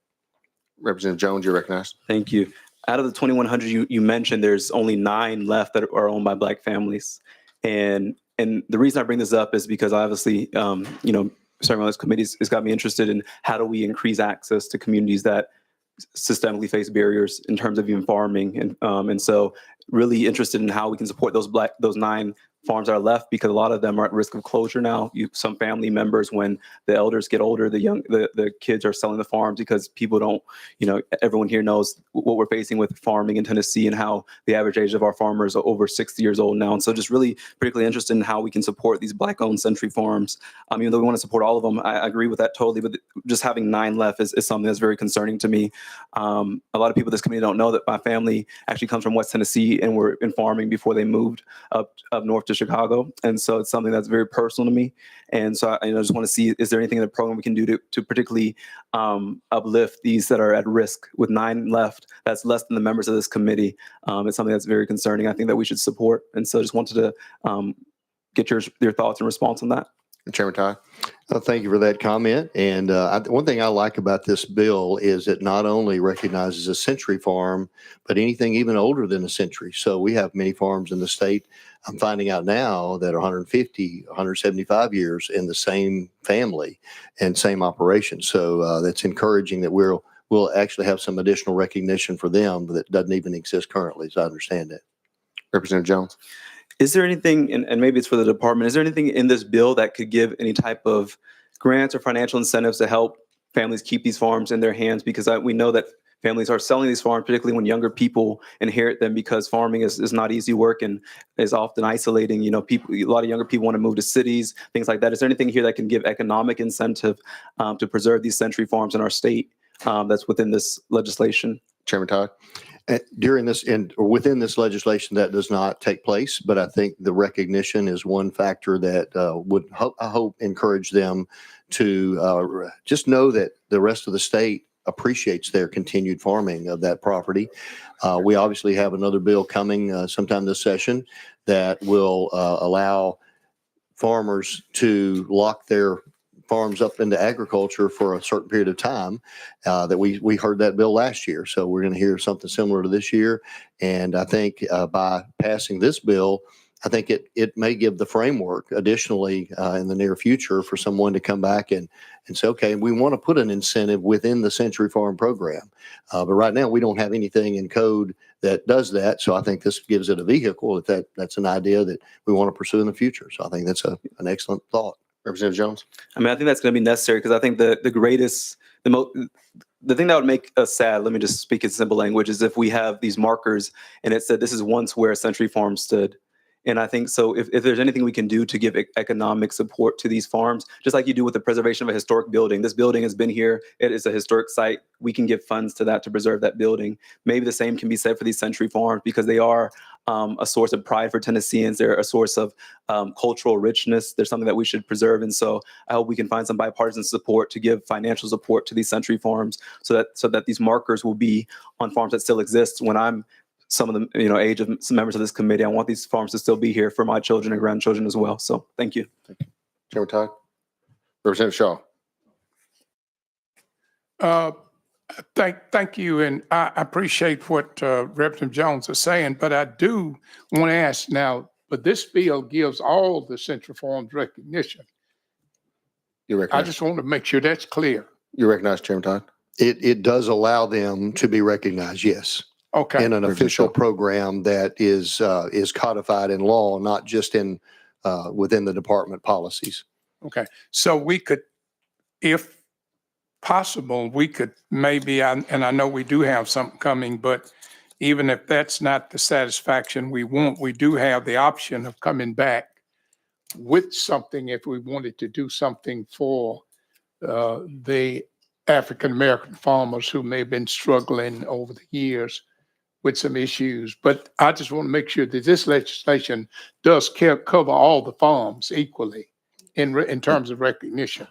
Representative Jones, you're recognized. Thank you. Out of the 2,100 you mentioned, there's only 9 left that are owned by Black families. And the reason I bring this up is because obviously, serving on this committee has got me interested in how do we increase access to communities that systemically face barriers in terms of even farming. And so really interested in how we can support those 9 farms that are left, because a lot of them are at risk of closure now. Some family members, when the elders get older, the kids are selling the farms because people don't, everyone here knows what we're facing with farming in Tennessee and how the average age of our farmers are over 60 years old now. And so just really particularly interested in how we can support these Black-owned Century Farms. Even though we want to support all of them, I agree with that totally, but just having 9 left is something that's very concerning to me. A lot of people in this community don't know that my family actually comes from West Tennessee and were in farming before they moved up north to Chicago. And so it's something that's very personal to me. And so I just want to see, is there anything in the program we can do to particularly uplift these that are at risk? With 9 left, that's less than the members of this committee. It's something that's very concerning. I think that we should support. And so just wanted to get your thoughts and response on that. Chairman Todd? Thank you for that comment. And one thing I like about this bill is it not only recognizes a Century Farm, but anything even older than a century. So we have many farms in the state I'm finding out now that 150, 175 years in the same family and same operation. So that's encouraging that we'll actually have some additional recognition for them that doesn't even exist currently, as I understand it. Representative Jones. Is there anything, and maybe it's for the department, is there anything in this bill that could give any type of grants or financial incentives to help families keep these farms in their hands? Because we know that families are selling these farms, particularly when younger people inherit them, because farming is not easy work and is often isolating. You know, people, a lot of younger people want to move to cities, things like that. Is there anything here that can give economic incentive to preserve these century farms in our state that's within this legislation? Chairman Todd. During this or within this legislation, that does not take place, but I think the recognition is one factor that I hope encourage them to just know that the rest of the state appreciates their continued farming of that property. We obviously have another bill coming sometime this session that will allow farmers to lock their farms up into agriculture for a certain period of time. That we heard that bill last year. So we're going to hear something similar to this year. And I think by passing this bill, I think it may give the framework additionally in the near future for someone to come back and say, okay, we want to put an incentive within the Century Farm program. But right now we don't have anything in code that does that. So I think this gives it a vehicle if that's an idea that we want to pursue in the future. So I think that's an excellent thought. Representative Jones. I mean, I think that's going to be necessary because I think the thing that would make us sad, let me just speak in simple language, is if we have these markers and it said this is once where a Century Farm stood. And I think so if there's anything we can do to give economic support to these farms, just like you do with the preservation of a historic building. This building has been here. It is a historic site. We can give funds to that to preserve that building. Maybe the same can be said for these Century Farms because they are a source of pride for Tennesseans. They're a source of cultural richness. They're something that we should preserve. And so I hope we can find some bipartisan support to give financial support to these Century Farms so that these markers will be on farms that still exist when I'm some of the age of some members of this committee. I want these farms to still be here for my children and grandchildren as well. So thank you. Chairman Todd. Representative Shaw. Thank you, and I appreciate what Representative Jones is saying, but I do want to ask now, but this bill gives all the Central Farms recognition. I just want to make sure that's clear. You recognize Chairman Todd? It does allow them to be recognized, yes. Okay. In an official program that is codified in law, not just in within the department policies. Okay. So we could, if possible, we could maybe, and I know we do have something coming, but even if that's not the satisfaction we want, we do have the option of coming back with something if we wanted to do something for the African-American farmers who may have been struggling over the years with some issues. But I just want to make sure that this legislation does cover all the farms equally in terms of recognition.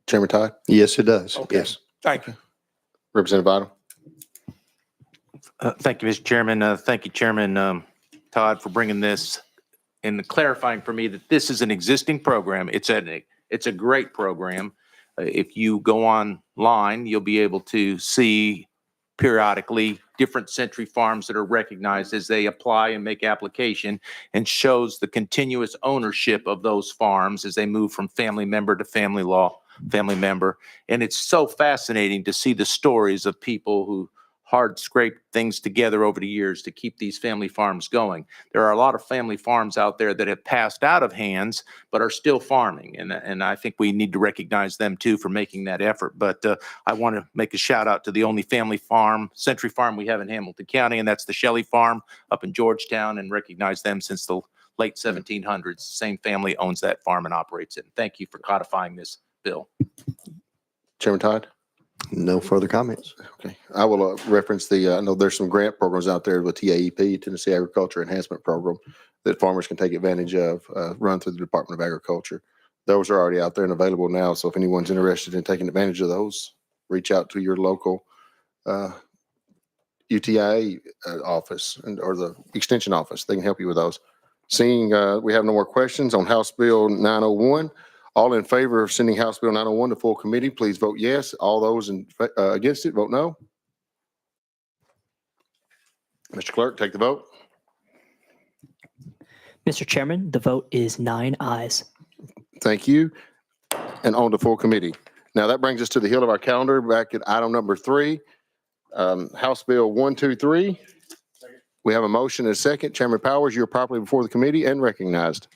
Chairman Todd. Yes, it does. Okay. Yes. Thank you. Representative Vital. Thank you, Mr. Chairman. Thank you, Chairman Todd, for bringing this and clarifying for me that this is an existing program. It's a great program. If you go online, you'll be able to see periodically different Century Farms that are recognized as they apply and make application, and shows the continuous ownership of those farms as they move from family member to family member. And it's so fascinating to see the stories of people who hard scraped things together over the years to keep these family farms going. There are a lot of family farms out there that have passed out of hands, but are still farming. And I think we need to recognize them too for making that effort. But I want to make a shout out to the only family farm, Century Farm we have in Hamilton County, and that's the Shelley Farm up in Georgetown, and recognize them since the late 1700s. Same family owns that farm and operates it. And thank you for codifying this bill. Chairman Todd. No further comments. Okay. I will reference I know there's some grant programs out there with TAEP, Tennessee Agriculture Enhancement Program, that farmers can take advantage of, run through the Department of Agriculture. Those are already out there and available now. So if anyone's interested in taking advantage of those, reach out to your local UTIA office or the extension office. They can help you with those. Seeing we have no more questions on House Bill 901. All in favor of sending House Bill 901 to full committee, please vote yes. All those against it, vote no. Mr. Clerk, take the vote. Mr. Chairman, the vote is 9 ayes. Thank you. And on to full committee. Now that brings us to the heel of our calendar, back at item number 3, House Bill 123. We have a motion and a second. Chairman Powers, you're properly before the committee and recognized.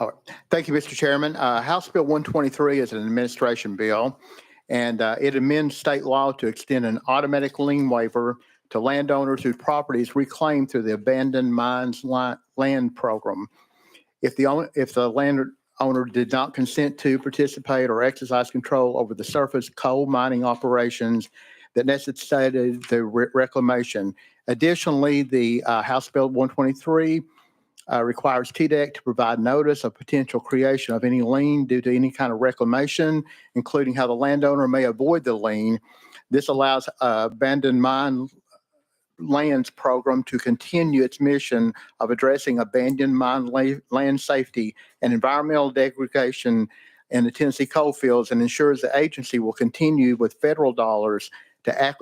All right. Thank you, Mr. Chairman. House Bill 123 is an administration bill, and it amends state law to extend an automatic lien waiver to landowners whose property is reclaimed through the Abandoned Mines Land Program. If the landowner did not consent to participate or exercise control over the surface coal mining operations that necessitated the reclamation. Additionally, the House Bill 123 requires TDEC to provide notice of potential creation of any lien due to any kind of reclamation, including how the landowner may avoid the lien. This allows Abandoned Mine Lands Program to continue its mission of addressing abandoned mine land safety and environmental degradation in the Tennessee coal fields, and ensures the agency will continue with federal dollars to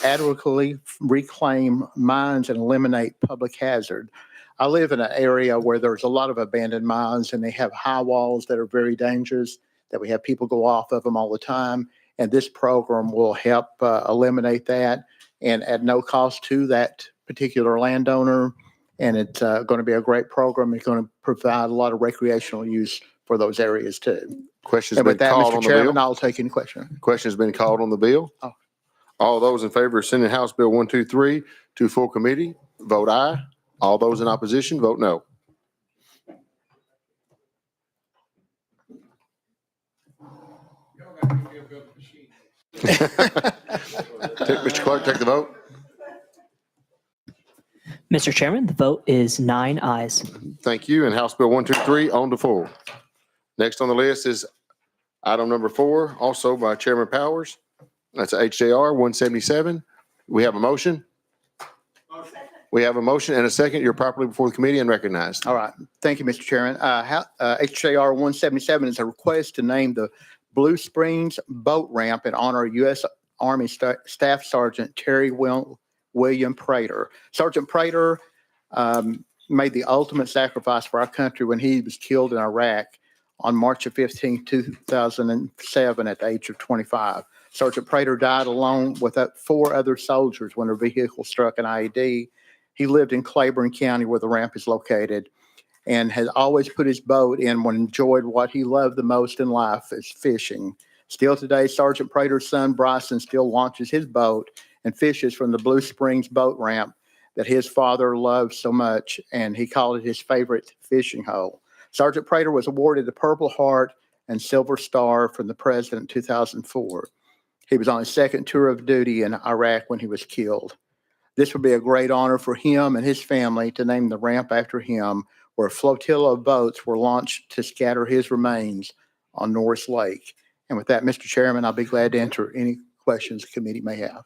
adequately reclaim mines and eliminate public hazard. I live in an area where there's a lot of abandoned mines, and they have high walls that are very dangerous, that we have people go off of them all the time. And this program will help eliminate that, and at no cost to that particular landowner. And it's going to be a great program. It's going to provide a lot of recreational use for those areas too. Questions And been with that, called Mr. on the Chairman, bill? I'll take any question. Questions been called on the bill? Oh. All those in favor of sending House Bill 123 to full committee, vote aye. All those in opposition, vote no. Mr. Clerk, take the vote. Mr. Chairman, the vote is 9 ayes. Thank you. And House Bill 123 on to full. Next on the list is item number 4, also by Chairman Powers. That's HJR 177. We have a motion. We have a motion and a second. You're properly before the committee and recognized. All right. Thank you, Mr. Chairman. HJR 177 is a request to name the Blue Springs Boat Ramp in honor of U.S. Army Staff Sergeant Terry William Prater. Sergeant Prater made the ultimate sacrifice for our country when he was killed in Iraq on March 15, 2007 at the age of 25. Sergeant Prater died alone with 4 other soldiers when their vehicle struck an IED. He lived in Claiborne County where the ramp is located, and had always put his boat in when enjoyed what he loved the most in life is fishing. Still today, Sergeant Prater's son Bryson still launches his boat and fishes from the Blue Springs boat ramp that his father loved so much, and he called it his favorite fishing hole. Sergeant Prater was awarded the Purple Heart and Silver Star from the President in 2004. He was on his second tour of duty in Iraq when he was killed. This would be a great honor for him and his family to name the ramp after him, where a flotilla of boats were launched to scatter his remains on Norris Lake. And with that, Mr. Chairman, I'll be glad to answer any questions the committee may have.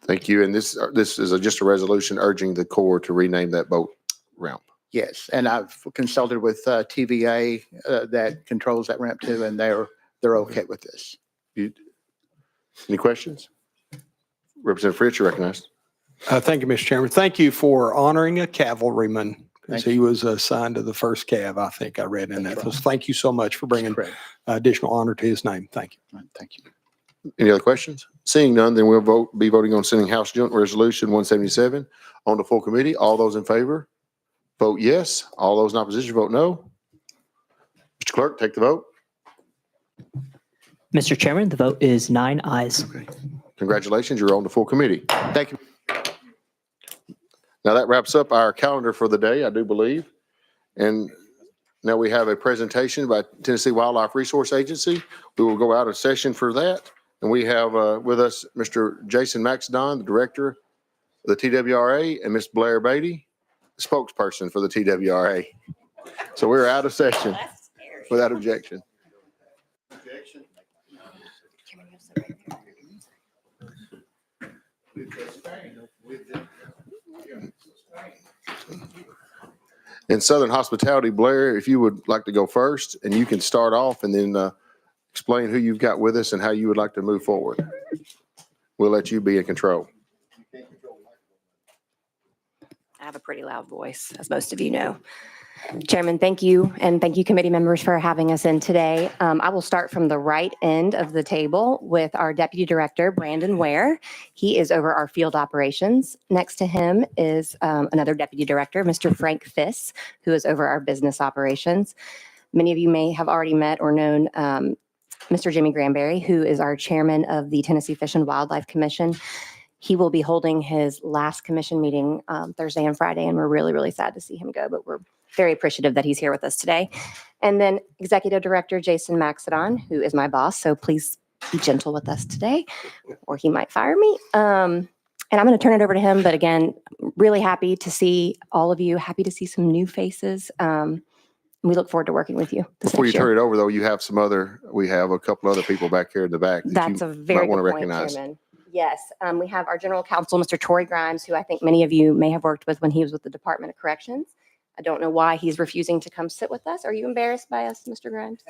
Thank you. And this is just a resolution urging the Corps to rename that boat ramp. Yes, and I've consulted with TVA that controls that ramp too, and they're okay with this. Any questions? Representative Fritz, you're recognized. Thank you, Mr. Chairman. Thank you for honoring a cavalryman, because Thank he was assigned to the 1st Cav, I think I read in that. That's right. So thank you so much for bringing Correct. additional honor to his name. Thank you. Thank you. Any other questions? Seeing none, then we'll be voting on sending House Joint Resolution 177 on to full committee. All those in favor, vote yes. All those in opposition, vote no. Mr. Clerk, take the vote. Mr. Chairman, the vote is 9 ayes. Congratulations, you're on to full committee. Thank you. Now that wraps up our calendar for the day, I do believe. And now we have a presentation by Tennessee Wildlife Resource Agency. We will go out of session for that. And we have with us Mr. Jason Maxdon, the director of the TWRA, and Ms. Blair Beatty, the spokesperson for the TWRA. So we're out of session without objection. In Southern Hospitality, Blair, if you would like to go first, and you can start off and then explain who you've got with us and how you would like to move forward. We'll let you be in control. have a pretty loud voice, as most of you know. Chairman, thank you, and thank you committee members for having us in today. I will start from the right end of the table with our Deputy Director, Brandon Ware. He is over our field operations. Next to him is another Deputy Director, Mr. Frank Fiss, who is over our business operations. Many of you may have already met or known Mr. Jimmy Granberry, who is our Chairman of the Tennessee Fish and Wildlife Commission. He will be holding his last commission meeting Thursday and Friday, and we're really, really sad to see him go, but we're very appreciative that he's here with us today. And then Executive Director Jason Maxedon, who is my boss, so please be gentle with us today, or he might fire me. And I'm going to turn it over to him, but again, really happy to see all of you, happy to see some new faces. We look forward to working with you. Before you turn it over, though, we have a couple other people back here in the back. That's a very good point, Chairman. Yes, we have our General Counsel, Mr. Torrey Grimes, who I think many of you may have worked with when he was with the Department of Corrections. I don't know why he's refusing to come sit with us. Are you embarrassed by us, Mr. Grimes?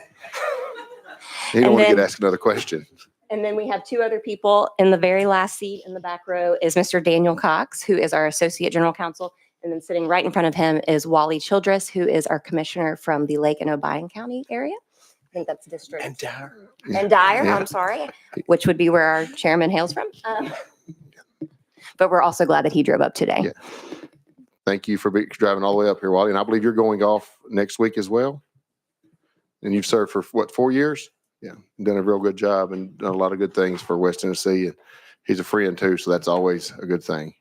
You don't want to get asked another question. And then we have two other people. In the very last seat in the back row is Mr. Daniel Cox, who is our Associate General Counsel. And then sitting right in front of him is Wally Childress, who is our Commissioner from the Lake and Obion County area. I think that's District. And Dyer, Yeah. I'm sorry, which would be where our chairman hails from. But we're also glad that he drove up today. Yeah. Thank you for driving all the way up here, Wally. And I believe you're going off next week as well. And you've served for what, 4 years? Yeah, done a real good job and done a lot of good things for West Tennessee. And he's a friend too, so that's always a good thing.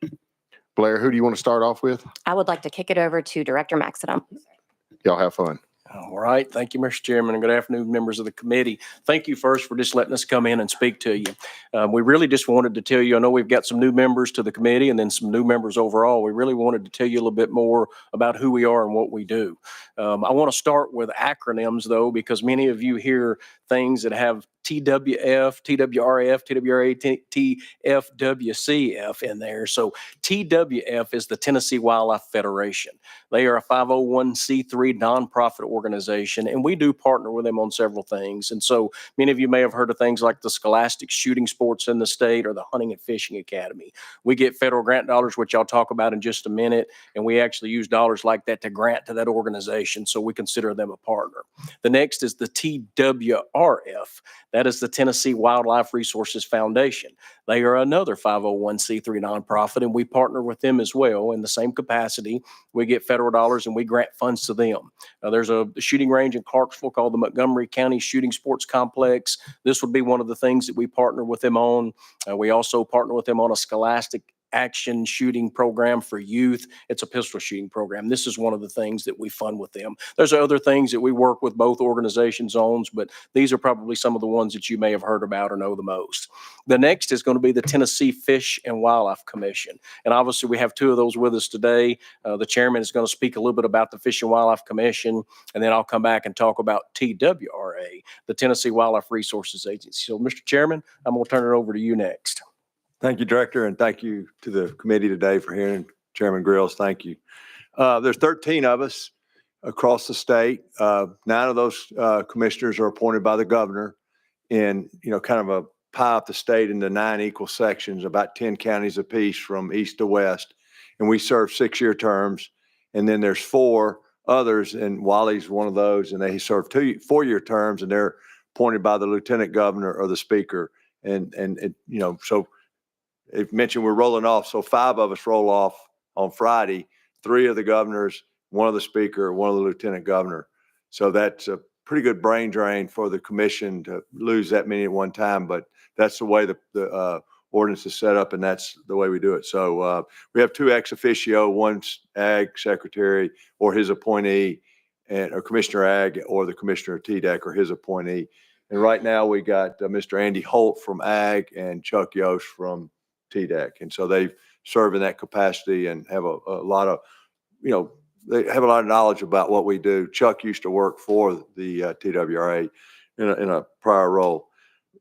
Blair, who do you want to start off with? I would like to kick it over to Director Maxedon. Y'all have fun. All right. Thank you, Mr. Chairman, and good afternoon, members of the committee. Thank you first for just letting us come in and speak to you. We really just wanted to tell you, I know we've got some new members to the committee and then some new members overall. We really wanted to tell you a little bit more about who we are and what we do. I want to start with acronyms, though, because many of you hear things that have TWF, TWRF, TWRA, TFWCF in there. So TWF is the Tennessee Wildlife Federation. They are a 501c3 nonprofit organization, and we do partner with them on several things. And so many of you may have heard of things like the Scholastic Shooting Sports in the state or the Hunting and Fishing Academy. We get federal grant dollars, which I'll talk about in just a minute, and we actually use dollars like that to grant to that organization, so we consider them a partner. The next is the TWRF. That is the Tennessee Wildlife Resources Foundation. They are another 501c3 nonprofit, and we partner with them as well in the same capacity. We get federal dollars and we grant funds to them. There's a shooting range in Clarksville called the Montgomery County Shooting Sports Complex. This would be one of the things that we partner with them on. We also partner with them on a Scholastic action shooting program for youth. It's a pistol shooting program. This is one of the things that we fund with them. There's other things that we work with both organizations on, but these are probably some of the ones that you may have heard about or know the most. The next is going to be the Tennessee Fish and Wildlife Commission. And obviously we have two of those with us today. The chairman is going to speak a little bit about the Fish and Wildlife Commission, and then I'll come back and talk about TWRA, the Tennessee Wildlife Resources Agency. So Mr. Chairman, I'm going to turn it over to you next. Thank you, Director, and thank you to the committee today for hearing Chairman Grills. Thank you. There's 13 of us across the state. 9 of those commissioners are appointed by the governor in, kind of a pie up the state into 9 equal sections, about 10 counties apiece from east to west. And we serve 6-year terms. And then there's 4 others, and Wally's one of those, and they serve 4-year terms, and they're appointed by the lieutenant governor or the speaker. And so it mentioned we're rolling off. So 5 of us roll off on Friday, 3 of the governors, 1 of the speaker, 1 of the lieutenant governor. So that's a pretty good brain drain for the commission to lose that many at one time. But that's the way the ordinance is set up, and that's the way we do it. So we have 2 ex officio, one's ag secretary or his appointee, or Commissioner Ag or the Commissioner of TDEC or his appointee. And right now we got Mr. Andy Holt from Ag and Chuck Yost from TDEC. And so they serve in that capacity and have a lot of, they have a lot of knowledge about what we do. Chuck used to work for the TWRA in a prior role.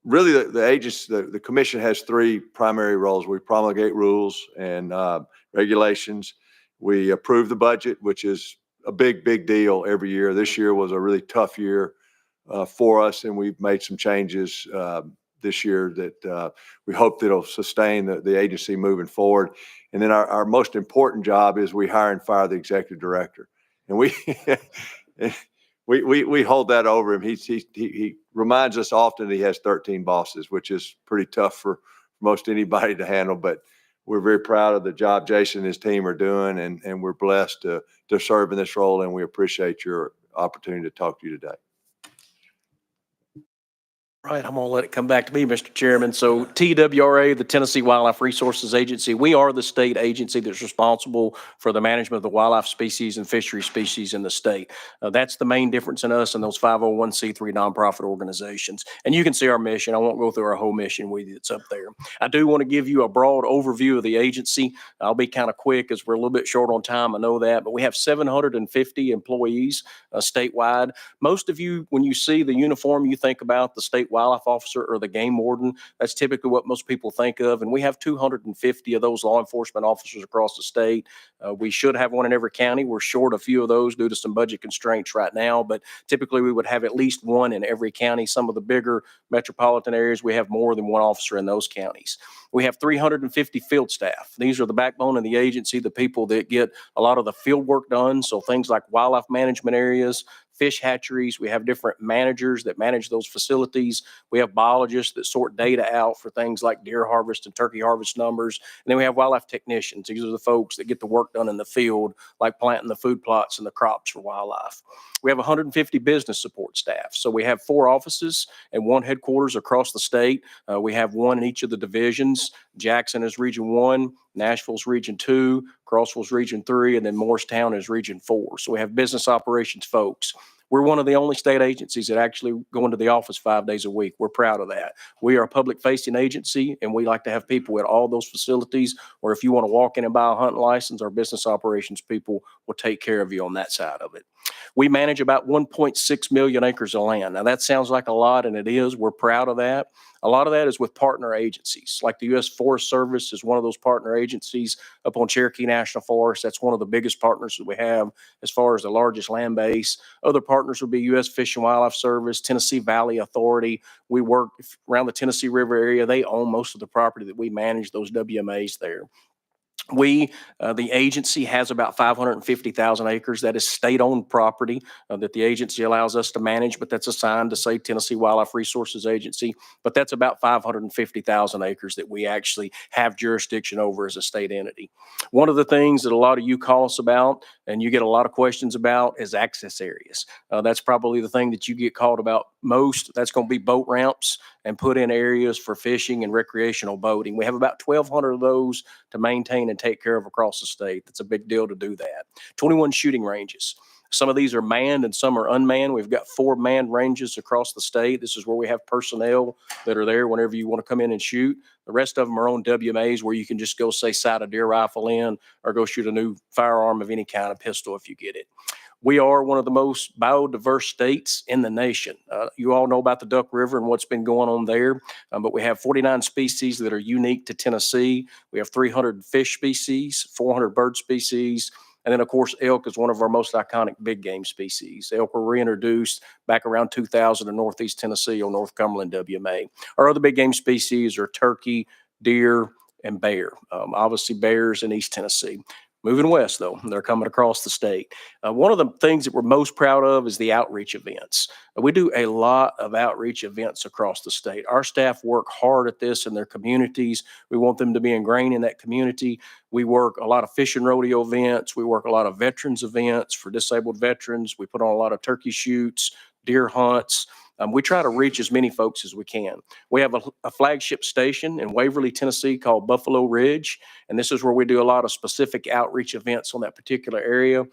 Really, the agency, the commission has 3 primary roles. We promulgate rules and regulations. We approve the budget, which is a big, big deal every year. This year was a really tough year for us, and we've made some changes this year that we hope that'll sustain the agency moving forward. And then our most important job is we hire and fire the executive director. And we hold that over him. He reminds us often that he has 13 bosses, which is pretty tough for most anybody to handle. But we're very proud of the job Jason and his team are doing, and we're blessed to serve in this role. And we appreciate your opportunity to talk to you today. Right, I'm going to let it come back to me, Mr. Chairman. So TWRA, the Tennessee Wildlife Resources Agency, we are the state agency that's responsible for the management of the wildlife species and fishery species in the state. That's the main difference in us and those 501c3 nonprofit organizations. And you can see our mission. I won't go through our whole mission with you. It's up there. I do want to give you a broad overview of the agency. I'll be kind of quick as we're a little bit short on time. I know that, but we have 750 employees statewide. Most of you, when you see the uniform, you think about the state wildlife officer or the game warden. That's typically what most people think of. And we have 250 of those law enforcement officers across the state. We should have one in every county. We're short a few of those due to some budget constraints right now, but typically we would have at least one in every county. Some of the bigger metropolitan areas, we have more than one officer in those counties. We have 350 field staff. These are the backbone of the agency, the people that get a lot of the field work done. So things like wildlife management areas, fish hatcheries. We have different managers that manage those facilities. We have biologists that sort data out for things like deer harvest and turkey harvest numbers. And then we have wildlife technicians. These are the folks that get the work done in the field, like planting the food plots and the crops for wildlife. We have 150 business support staff. So we have 4 offices and 1 headquarters across the state. We have 1 in each of the divisions. Jackson is Region 1, Nashville's Region 2, Crossville's Region 3, and then Morristown is Region 4. So we have business operations folks. We're one of the only state agencies that actually go into the office 5 days a week. We're proud of that. We are a public-facing agency, and we like to have people at all those facilities, or if you want to walk in and buy a hunting license, our business operations people will take care of you on that side of it. We manage about 1.6 million acres of land. Now, that sounds like a lot, and it is. We're proud of that. A lot of that is with partner agencies, like the U.S. Forest Service is one of those partner agencies up on Cherokee National Forest. That's one of the biggest partners that we have as far as the largest land base. Other partners would be U.S. Fish and Wildlife Service, Tennessee Valley Authority. We work around the Tennessee River area. They own most of the property that we manage, those WMAs there. The agency has about 550,000 acres. That is state-owned property that the agency allows us to manage, but that's assigned to, say, Tennessee Wildlife Resources Agency. But that's about 550,000 acres that we actually have jurisdiction over as a state entity. One of the things that a lot of you call us about, and you get a lot of questions about, is access areas. That's probably the thing that you get called about most. That's going to be boat ramps and put in areas for fishing and recreational boating. We have about 1,200 of those to maintain and take care of across the state. That's a big deal to do that. 21 shooting ranges. Some of these are manned and some are unmanned. We've got 4 manned ranges across the state. This is where we have personnel that are there whenever you want to come in and shoot. The rest of them are on WMAs where you can just go, say, sight a deer rifle in or go shoot a new firearm of any kind, of pistol if you get it. We are one of the most biodiverse states in the nation. You all know about the Duck River and what's been going on there, but we have 49 species that are unique to Tennessee. We have 300 fish species, 400 bird species, and then, of course, elk is one of our most iconic big game species. Elk were reintroduced back around 2000 in Northeast Tennessee on North Cumberland WMA. Our other big game species are turkey, deer, and bear. Obviously, bears in East Tennessee. Moving west, though, they're coming across the state. One of the things that we're most proud of is the outreach events. We do a lot of outreach events across the state. Our staff work hard at this in their communities. We want them to be ingrained in that community. We work a lot of fish and rodeo events. We work a lot of veterans events for disabled veterans. We put on a lot of turkey shoots, deer hunts. We try to reach as many folks as we can. We have a flagship station in Waverly, Tennessee called Buffalo Ridge, and this is where we do a lot of specific outreach events on that particular area.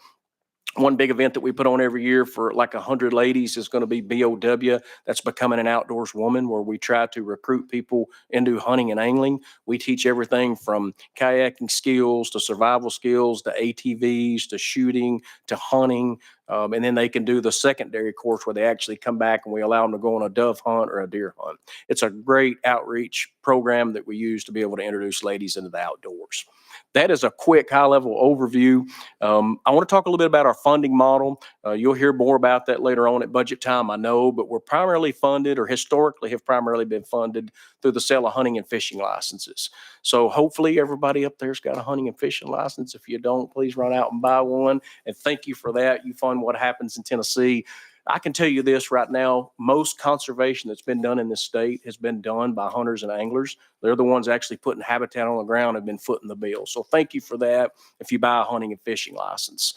One big event that we put on every year for like 100 ladies is going to be BOW. That's Becoming an Outdoors Woman, where we try to recruit people into hunting and angling. We teach everything from kayaking skills to survival skills to ATVs to shooting to hunting. And then they can do the secondary course where they actually come back and we allow them to go on a dove hunt or a deer hunt. It's a great outreach program that we use to be able to introduce ladies into the outdoors. That is a quick high-level overview. I want to talk a little bit about our funding model. You'll hear more about that later on at budget time, I know, but we're primarily funded, or historically have primarily been funded, through the sale of hunting and fishing licenses. So hopefully everybody up there's got a hunting and fishing license. If you don't, please run out and buy one. And thank you for that. You fund what happens in Tennessee. I can tell you this right now, most conservation that's been done in this state has been done by hunters and anglers. They're the ones actually putting habitat on the ground, have been footing the bill. So thank you for that if you buy a hunting and fishing license.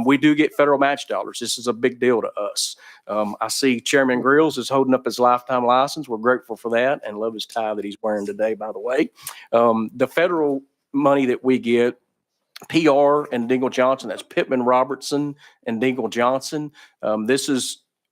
We do get federal match dollars. This is a big deal to us. I see Chairman Grills is holding up his lifetime license. We're grateful for that and love his tie that he's wearing today, by the way. The federal money that we get, PR and Dingle Johnson, that's Pittman Robertson and Dingle Johnson.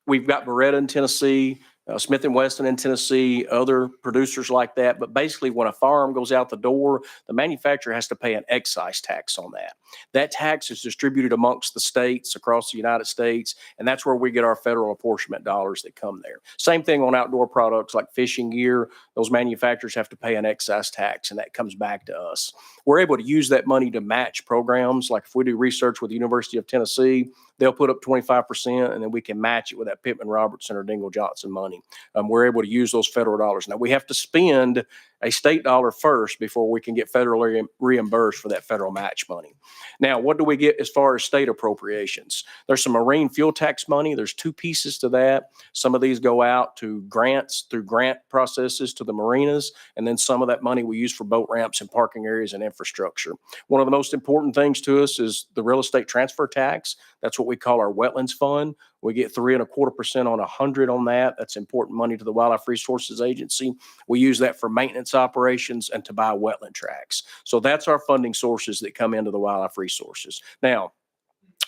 We've got Beretta in Tennessee, Smith & Wesson in Tennessee, other producers like that. But basically, when a firearm goes out the door, the manufacturer has to pay an excise tax on that. That tax is distributed amongst the states across the United States, and that's where we get our federal apportionment dollars that come there. Same thing on outdoor products like fishing gear. Those manufacturers have to pay an excise tax, and that comes back to us. We're able to use that money to match programs. Like if we do research with the University of Tennessee, they'll put up 25%, and then we can match it with that Pittman Robertson or Dingle Johnson money. We're able to use those federal dollars. Now, we have to spend a state dollar first before we can get federally reimbursed for that federal match money. Now, what do we get as far as state appropriations? There's some marine fuel tax money. There's two pieces to that. Some of these go out to grants through grant processes to the marinas, and then some of that money we use for boat ramps and parking areas and infrastructure. One of the most important things to us is the real estate transfer tax. That's what we call our wetlands fund. We get 3.25% on 100 on that. That's important money to the Wildlife Resources Agency. We use that for maintenance operations and to buy wetland tracts. So that's our funding sources that come into the Wildlife Resources. Now,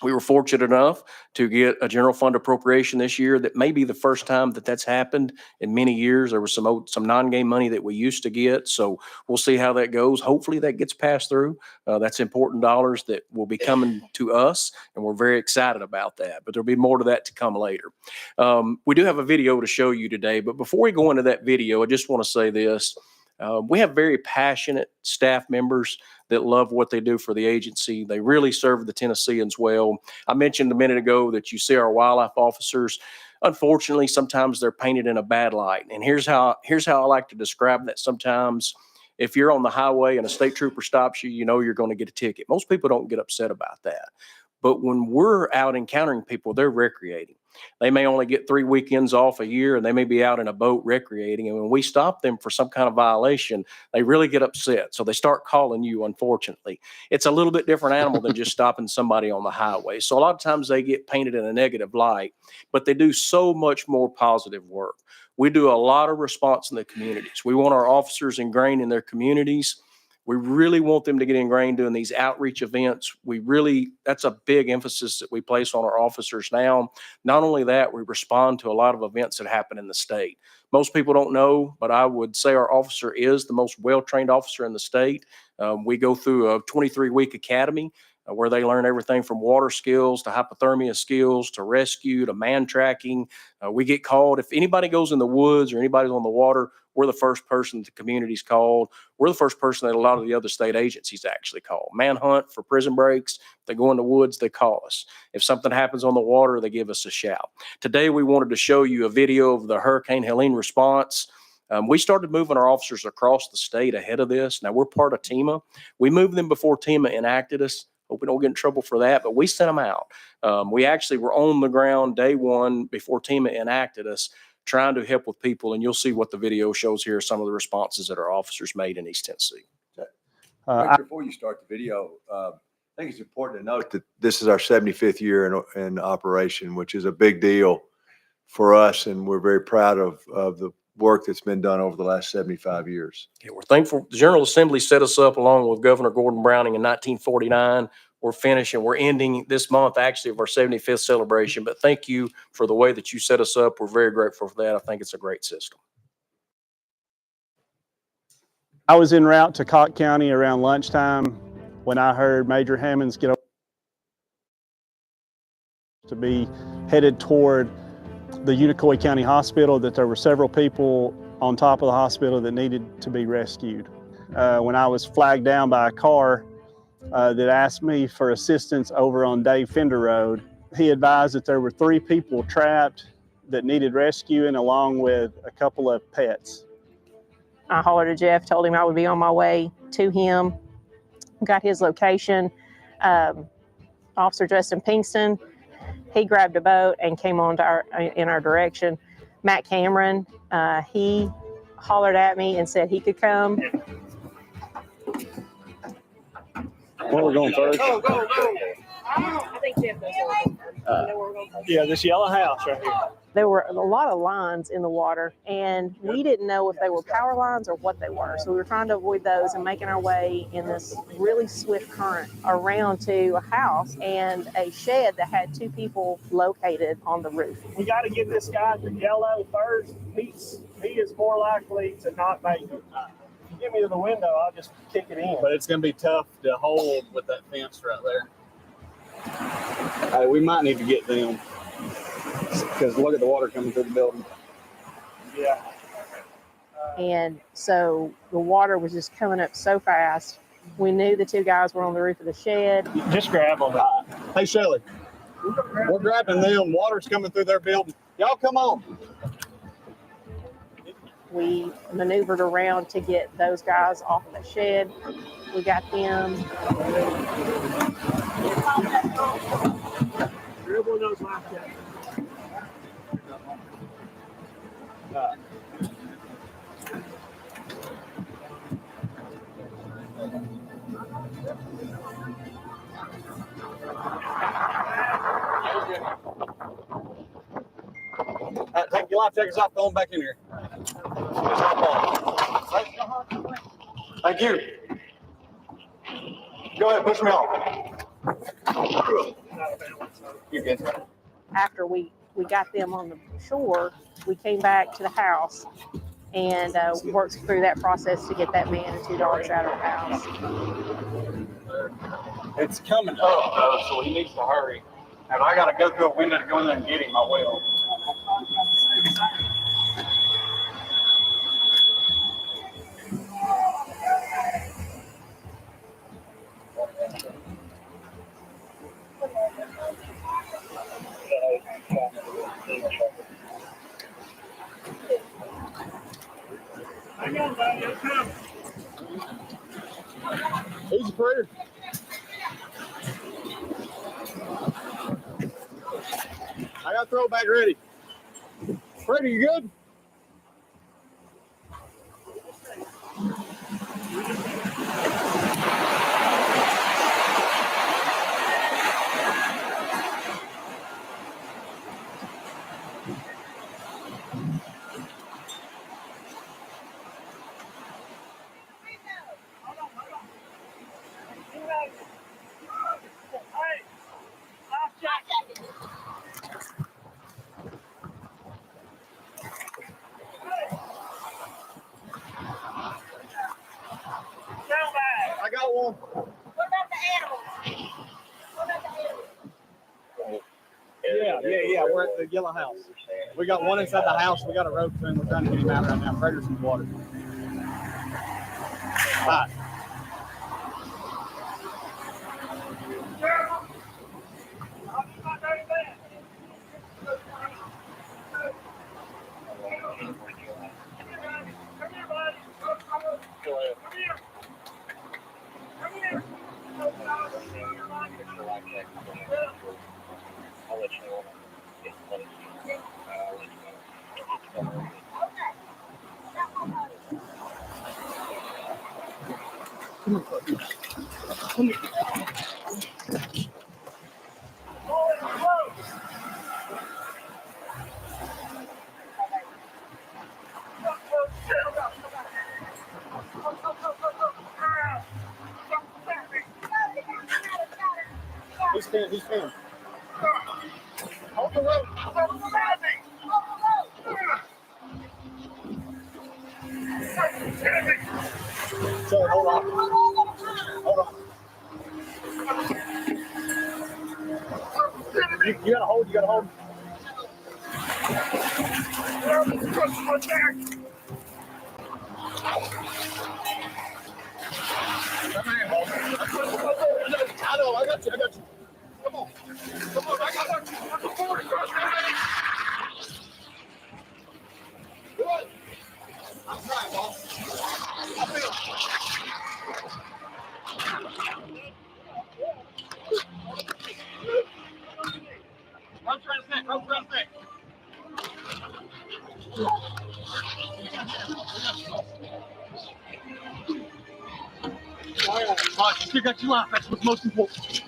we were fortunate enough to get a general fund appropriation this year that may be the first time that that's happened in many years. There was some non-game money that we used to get, so we'll see how that goes. Hopefully that gets passed through. That's important dollars that will be coming to us, and we're very excited about that. But there'll be more to that to come later. We do have a video to show you today, but before we go into that video, I just want to say this. We have very passionate staff members that love what they do for the agency. They really serve the Tennesseans well. I mentioned a minute ago that you see our wildlife officers. Unfortunately, sometimes they're painted in a bad light. And here's how I like to describe that. Sometimes if you're on the highway and a state trooper stops you, you know you're going to get a ticket. Most people don't get upset about that. But when we're out encountering people, they're recreating. They may only get 3 weekends off a year, and they may be out in a boat recreating. And when we stop them for some kind of violation, they really get upset. So they start calling you, unfortunately. It's a little bit different animal than just stopping somebody on the highway. So a lot of times they get painted in a negative light, but they do so much more positive work. We do a lot of response in the communities. We want our officers ingrained in their communities. We really want them to get ingrained doing these outreach events. That's a big emphasis that we place on our officers now. Not only that, we respond to a lot of events that happen in the state. Most people don't know, but I would say our officer is the most well-trained officer in the state. We go through a 23-week academy where they learn everything from water skills to hypothermia skills to rescue to man tracking. We get called. If anybody goes in the woods or anybody's on the water, we're the first person the community's called. We're the first person that a lot of the other state agencies actually call. Manhunt for prison breaks. If they go in the woods, they call us. If something happens on the water, they give us a shout. Today, we wanted to show you a video of the Hurricane Helene response. We started moving our officers across the state ahead of this. Now, we're part of TEMA. We moved them before TEMA enacted us. Hope we don't get in trouble for that, but we sent them out. We actually were on the ground day one before TEMA enacted us, trying to help with people, and you'll see what the video shows here, some of the responses that our officers made in East Tennessee. Before you start the video, I think it's important to note that this is our 75th year in operation, which is a big deal for us, and we're very proud of the work that's been done over the last 75 years. Yeah, we're thankful. The General Assembly set us up along with Governor Gordon Browning in 1949. We're finishing. We're ending this month, actually, of our 75th celebration. But thank you for the way that you set us up. We're very grateful for that. I think it's a great system. I was en route to Cocke County around lunchtime when I heard Major Hammonds get to be headed toward the Unicoi County Hospital, that there were several people on top of the hospital that needed to be rescued. When I was flagged down by a car, that asked me for assistance over on Dave Fender Road. He advised that there were 3 people trapped that needed rescuing, along with a couple of pets. I hollered at Jeff, told him I would be on my way to him, got his location. Officer Justin Pinkston, he grabbed a boat and came on to in our direction. Matt Cameron, he hollered at me and said he could come. Where we're going first? Go, go, go. I think Jeff knows where we're going first. You know where we're going first? Yeah, this yellow house right here. There were a lot of lines in the water, and we didn't know if they were power lines or what they were. So we were trying to avoid those and making our way in this really swift current around to a house and a shed that had 2 people located on the roof. We got to get this guy to yellow first. He is more likely to not make it. If you get me to the window, I'll just kick it in. But it's going to be tough to hold with that fence right there. We might need to get them, because look at the water coming through the building. Yeah. And so the water was just coming up so fast. We knew the 2 guys were on the roof of the shed. Just grab them. Hey, Shelley, we're grabbing them. Water's coming through their building. Y'all come on. We maneuvered around to get those guys off of the shed. We got them. Grab one of those life jackets. Take your life jackets off, throw them back in here. Thank you. Go ahead, push me off. You're good. After we got them on the shore, we came back to the house and worked through that process to get that man and 2 dogs out of the house. It's coming up, though, so he needs to hurry. And I got to go through a window to go in there and get him. I will. Hang on, buddy. I'm coming. Easy, Prater. I got throwback ready. Prater, you good? I got one. What about the animals? What about the animals? Yeah. We're at the yellow house. We got one inside the house. We got a rope to him. We're trying to get him out right now. Prater's in the water. Hi. I'll let you know. He's pinned. Hold the rope. So hold on. Hold on. You gotta hold. You gotta hold. I know, I got you. Come on, I got you. Come forward across that line. Good. I'm trying, boss. I feel I'm trying to think. All right, you still got your life. That's what's most important.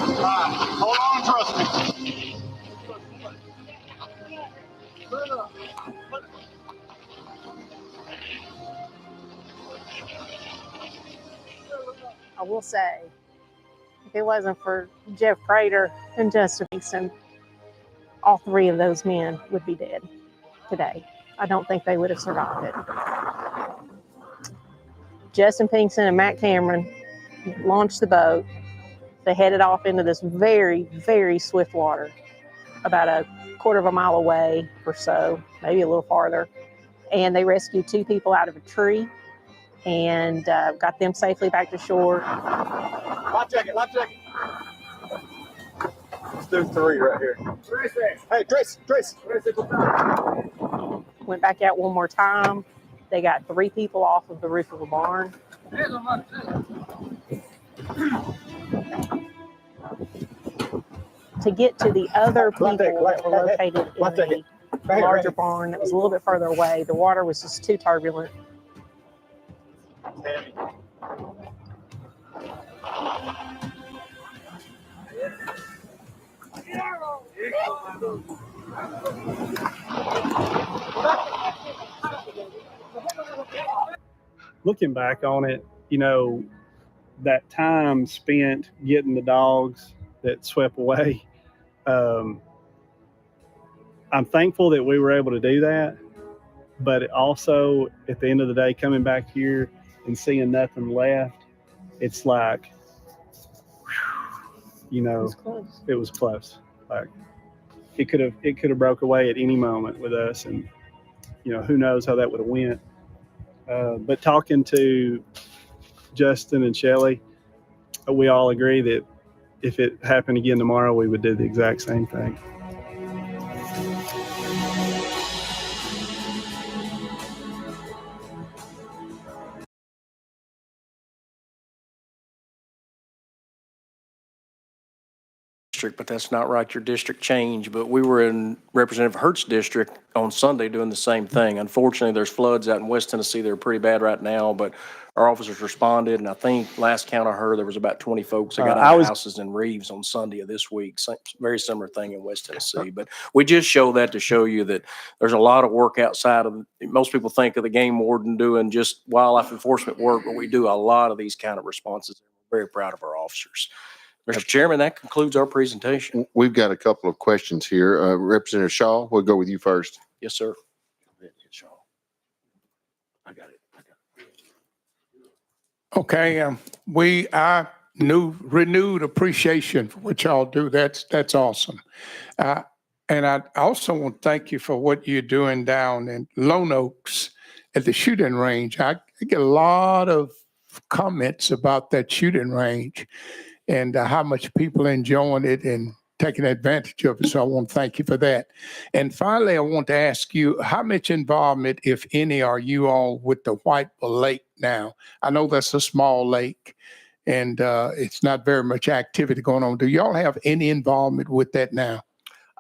All right, hold on and trust me. I will say, if it wasn't for Jeff Prater and Justin Mason, all three of those men would be dead today. I don't think they would have survived it. Justin Pinkston and Matt Cameron launched the boat. They headed off into this very, very swift water, about a quarter of a mile away or so, maybe a little farther. And they rescued two people out of a tree and got them safely back to shore. Life jacket. Let's do 3 right here. Hey, Tracy. Went back out one more time. They got 3 people off of the roof of a barn. To get to the other people that were located in the larger barn that was a little bit further away, the water was just too turbulent. Looking back on it, that time spent getting the dogs that swept away, I'm thankful that we were able to do that. But also, at the end of the day, coming back here and seeing nothing left, it's like, it was close. Like it could have broke away at any moment with us, and who knows how that would have went. But talking to Justin and Shelley, we all agree that if it happened again tomorrow, we would do the exact same thing. But that's not right. Your district changed. But we were in Representative Hurt's district on Sunday doing the same thing. Unfortunately, there's floods out in West Tennessee. They're pretty bad right now, but our officers responded. And I think last count I heard, there was about 20 folks that got out of houses in Reeves on Sunday of this week. Very similar thing in West Tennessee. But we just show that to show you that there's a lot of work outside of, most people think of the game warden doing just wildlife enforcement work, but we do a lot of these kind of responses. We're very proud of our officers. Mr. Chairman, that concludes our presentation. We've got a couple of questions here. Representative Shaw, we'll go with you first. Yes, sir. I got it. Okay, I renewed appreciation for what y'all do. That's awesome. And I also want to thank you for what you're doing down in Lone Oaks at the shooting range. I get a lot of comments about that shooting range and how much people enjoying it and taking advantage of it. So I want to thank you for that. And finally, I want to ask you, how much involvement, if any, are you all with the Whiteville Lake now? I know that's a small lake and it's not very much activity going on. Do y'all have any involvement with that now?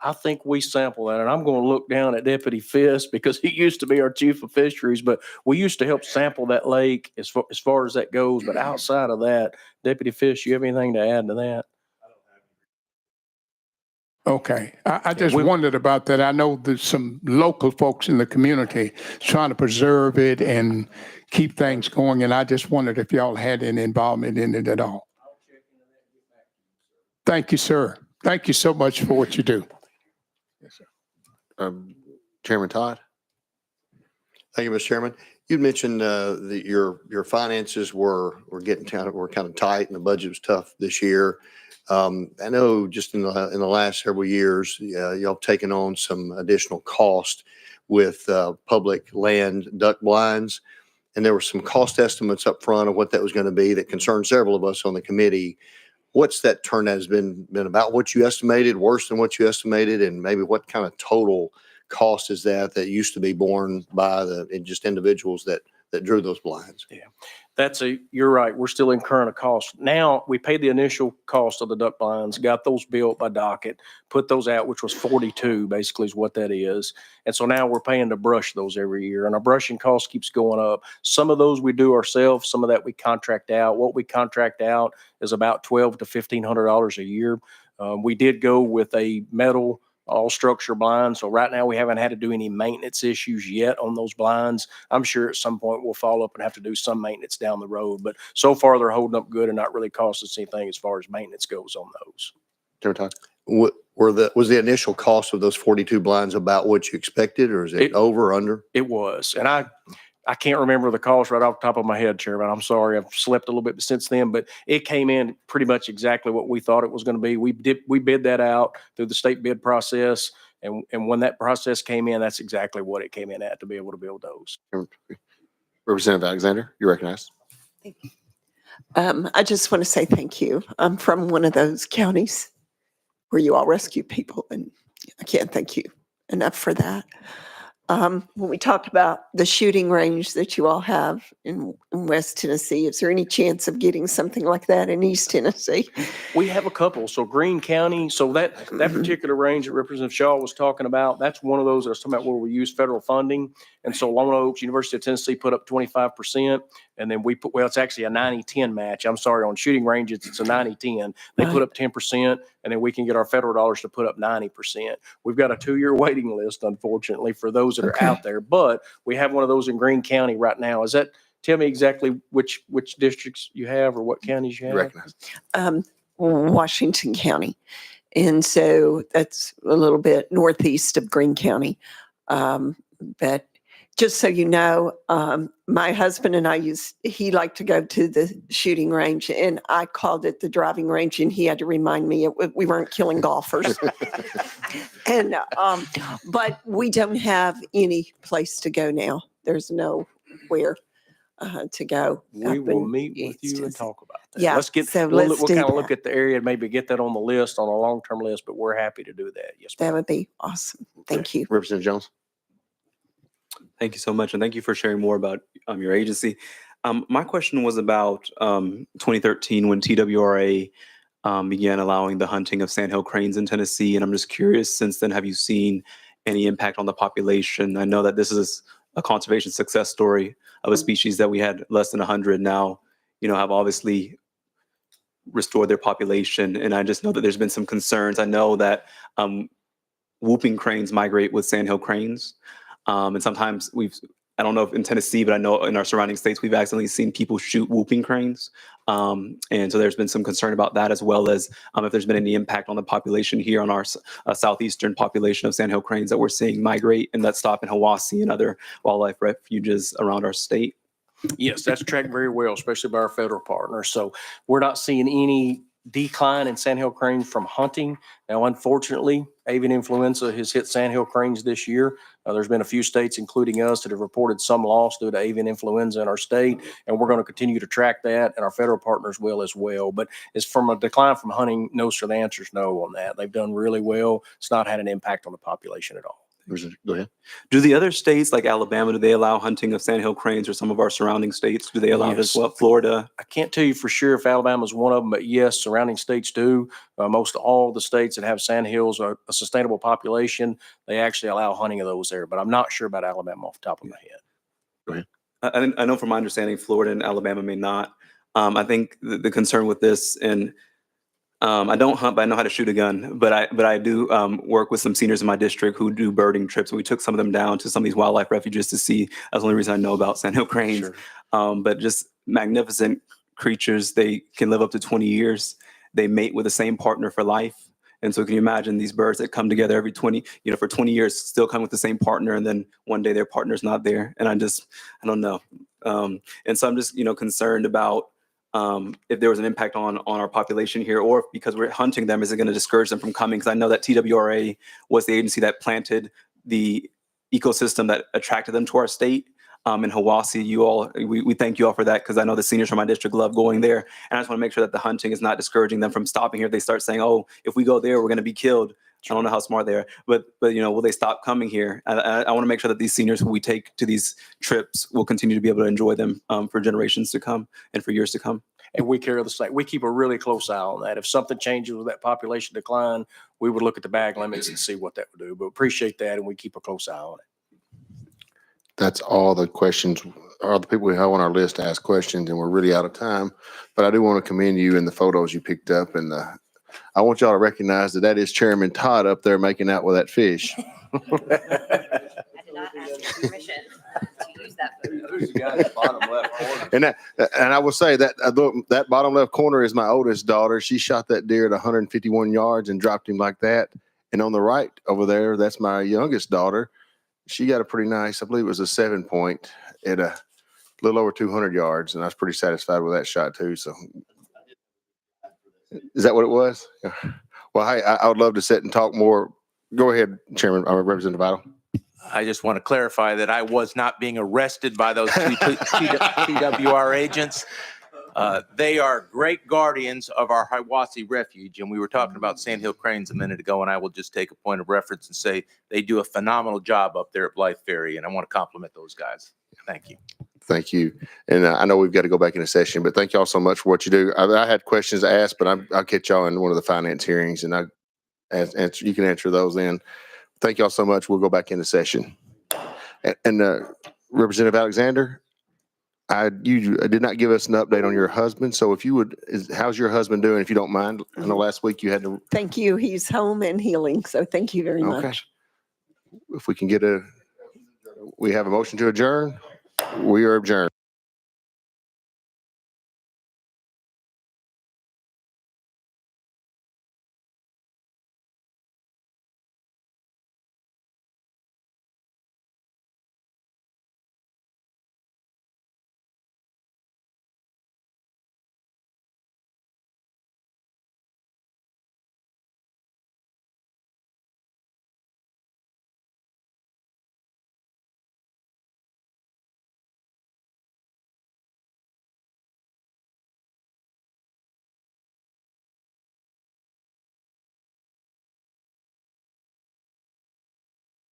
I think we sample that, and I'm going to look down at Deputy Fisk because he used to be our chief of fisheries, but we used to help sample that lake as far as that goes. But outside of that, Deputy Fisk, you have anything to add to that? Okay. I just wondered about that. I know there's some local folks in the community trying to preserve it and keep things going, and I just wondered if y'all had any involvement in it at all. Thank you, sir. Thank you so much for what you do. Yes, sir. Chairman Todd. Thank you, Mr. Chairman. You mentioned that your finances were kind of tight and the budget was tough this year. I know just in the last several years, y'all have taken on some additional cost with public land duck blinds. and there were some cost estimates up front of what that was going to be that concerned several of us on the committee. What's that turnout has been about what you estimated, worse than what you estimated, and maybe what kind of total cost is that used to be borne by just individuals that drew those blinds? Yeah, you're right. We're still incurring a cost. Now, we paid the initial cost of the duck blinds, got those built by docket, put those out, which was 42 basically is what that is. And so now we're paying to brush those every year, and our brushing cost keeps going up. Some of those we do ourselves, some of that we contract out. What we contract out is about $1,200 to $1,500 a year. We did go with a metal all structure blinds. So right now we haven't had to do any maintenance issues yet on those blinds. I'm sure at some point we'll follow up and have to do some maintenance down the road, but so far they're holding up good and not really costing us anything as far as maintenance goes on those. Was the initial cost of those 42 blinds about what you expected, or is it over or under? It was. And I can't remember the cost right off the top of my head, Chairman. I'm sorry. I've slept a little bit since then, but it came in pretty much exactly what we thought it was going to be. We bid that out through the state bid process. And when that process came in, that's exactly what it came in at to be able to build those. Representative Alexander, you're recognized. Thank you. I just want to say thank you. I'm from one of those counties where you all rescue people, and I can't thank you enough for that. When we talked about the shooting range that you all have in West Tennessee, is there any chance of getting something like that in East Tennessee? We have a couple. So Greene County, so that particular range that Representative Shaw was talking about, that's one of those that I was talking about where we use federal funding. And so Lone Oaks, University of Tennessee put up 25%. And then it's actually a 90-10 match. I'm sorry, on shooting ranges, it's a 90-10. They put up 10%, and then we can get our federal dollars to put up 90%. We've got a 2-year waiting list, unfortunately, for those that are out there. But we have one of those in Greene County right now. Tell me exactly which districts you have or what counties you have? Washington County. And so that's a little bit northeast of Greene County. But just so you know, my husband and he liked to go to the shooting range, and I called it the driving range, and he had to remind me we weren't killing golfers. And but we don't have any place to go now. There's nowhere to go. We will meet with you and talk about that. Yeah, We'll kind of look at the area and maybe get that on the list, on a long-term list, but we're happy to do that. Yes, ma'am. That would be awesome. Thank you. Representative Jones. Thank you so much. And thank you for sharing more about your agency. My question was about 2013 when TWRA began allowing the hunting of sandhill cranes in Tennessee. And I'm just curious, since then, have you seen any impact on the population? I know that this is a conservation success story of a species that we had less than 100 now, have obviously restored their population. And I just know that there's been some concerns. I know that whooping cranes migrate with sandhill cranes. And sometimes I don't know if in Tennessee, but I know in our surrounding states, we've accidentally seen people shoot whooping cranes. And so there's been some concern about that, as well as if there's been any impact on the population here on our southeastern population of sandhill cranes that we're seeing migrate and that stop in Hiwassee and other wildlife refuges around our state. Yes, that's tracked very well, especially by our federal partners. So we're not seeing any decline in sandhill cranes from hunting. Now, unfortunately, avian influenza has hit sandhill cranes this year. There's been a few states, including us, that have reported some loss due to avian influenza in our state, and we're going to continue to track that, and our federal partners will as well. But as from a decline from hunting, no, sir, the answer is no on that. They've done really well. It's not had an impact on the population at all. Go ahead. Do the other states like Alabama, do they allow hunting of sandhill cranes, or some of our surrounding states? Do they allow this? What, Florida? I can't tell you for sure if Alabama is one of them, but yes, surrounding states do. Most all the states that have sandhills are a sustainable population. They actually allow hunting of those there, but I'm not sure about Alabama off the top of my head. Go ahead. I know from my understanding, Florida and Alabama may not. I think the concern with this, and I don't hunt, but I know how to shoot a gun. But I do work with some seniors in my district who do birding trips. And we took some of them down to some of these wildlife refuges to see. That's the only reason I know about sandhill cranes. Sure. But just magnificent creatures. They can live up to 20 years. They mate with the same partner for life. And so can you imagine these birds that come together every 20, for 20 years, still come with the same partner, and then one day their partner's not there. And I don't know. And so I'm just, concerned about if there was an impact on our population here, or if because we're hunting them, is it going to discourage them from coming? Because I know that TWRA was the agency that planted the ecosystem that attracted them to our state. in Hiwassee. We thank you all for that because I know the seniors from my district love going there. And I just want to make sure that the hunting is not discouraging them from stopping here. If they start saying, oh, if we go there, we're going to be killed. I don't know how smart they are, but will they stop coming here? I want to make sure that these seniors who we take to these trips will continue to be able to enjoy them for generations to come and for years to come. And we carry the state. We keep a really close eye on that. If something changes with that population decline, we would look at the bag limits and see what that would do. But appreciate that, and we keep a close eye on it. That's all the questions, all the people we have on our list to ask questions, and we're really out of time. But I do want to commend you in the photos you picked up, and I want y'all to recognize that is Chairman Todd up there making out with that fish. I did not ask your permission to use that photo. Who's the guy in the bottom left corner? And I will say that that bottom left corner is my oldest daughter. She shot that deer at 151 yards and dropped him like that. And on the right over there, that's my youngest daughter. She got a pretty nice, I believe it was a 7-point at a little over 200 yards. And I was pretty satisfied with that shot too. So is that what it was? Yeah. Well, hey, I would love to sit and talk more. Go ahead, Chairman, Representative Vital. I just want to clarify that I was not being arrested by those TWR agents. They are great guardians of our Hiwassee refuge. And we were talking about Sandhill Cranes a minute ago, and I will just take a point of reference and say they do a phenomenal job up there at Blythe Ferry. And I want to compliment those guys. Thank you. Thank you. And I know we've got to go back into session, but thank y'all so much for what you do. I had questions to ask, but I'll catch y'all in one of the finance hearings, and you can answer those then. Thank y'all so much. We'll go back into session. And Representative Alexander, you did not give us an update on your husband. So if you would, how's your husband doing, if you don't mind? I know last week you had to. Thank you. He's home and healing. So thank you very much. If we can we have a motion to adjourn. We are adjourned.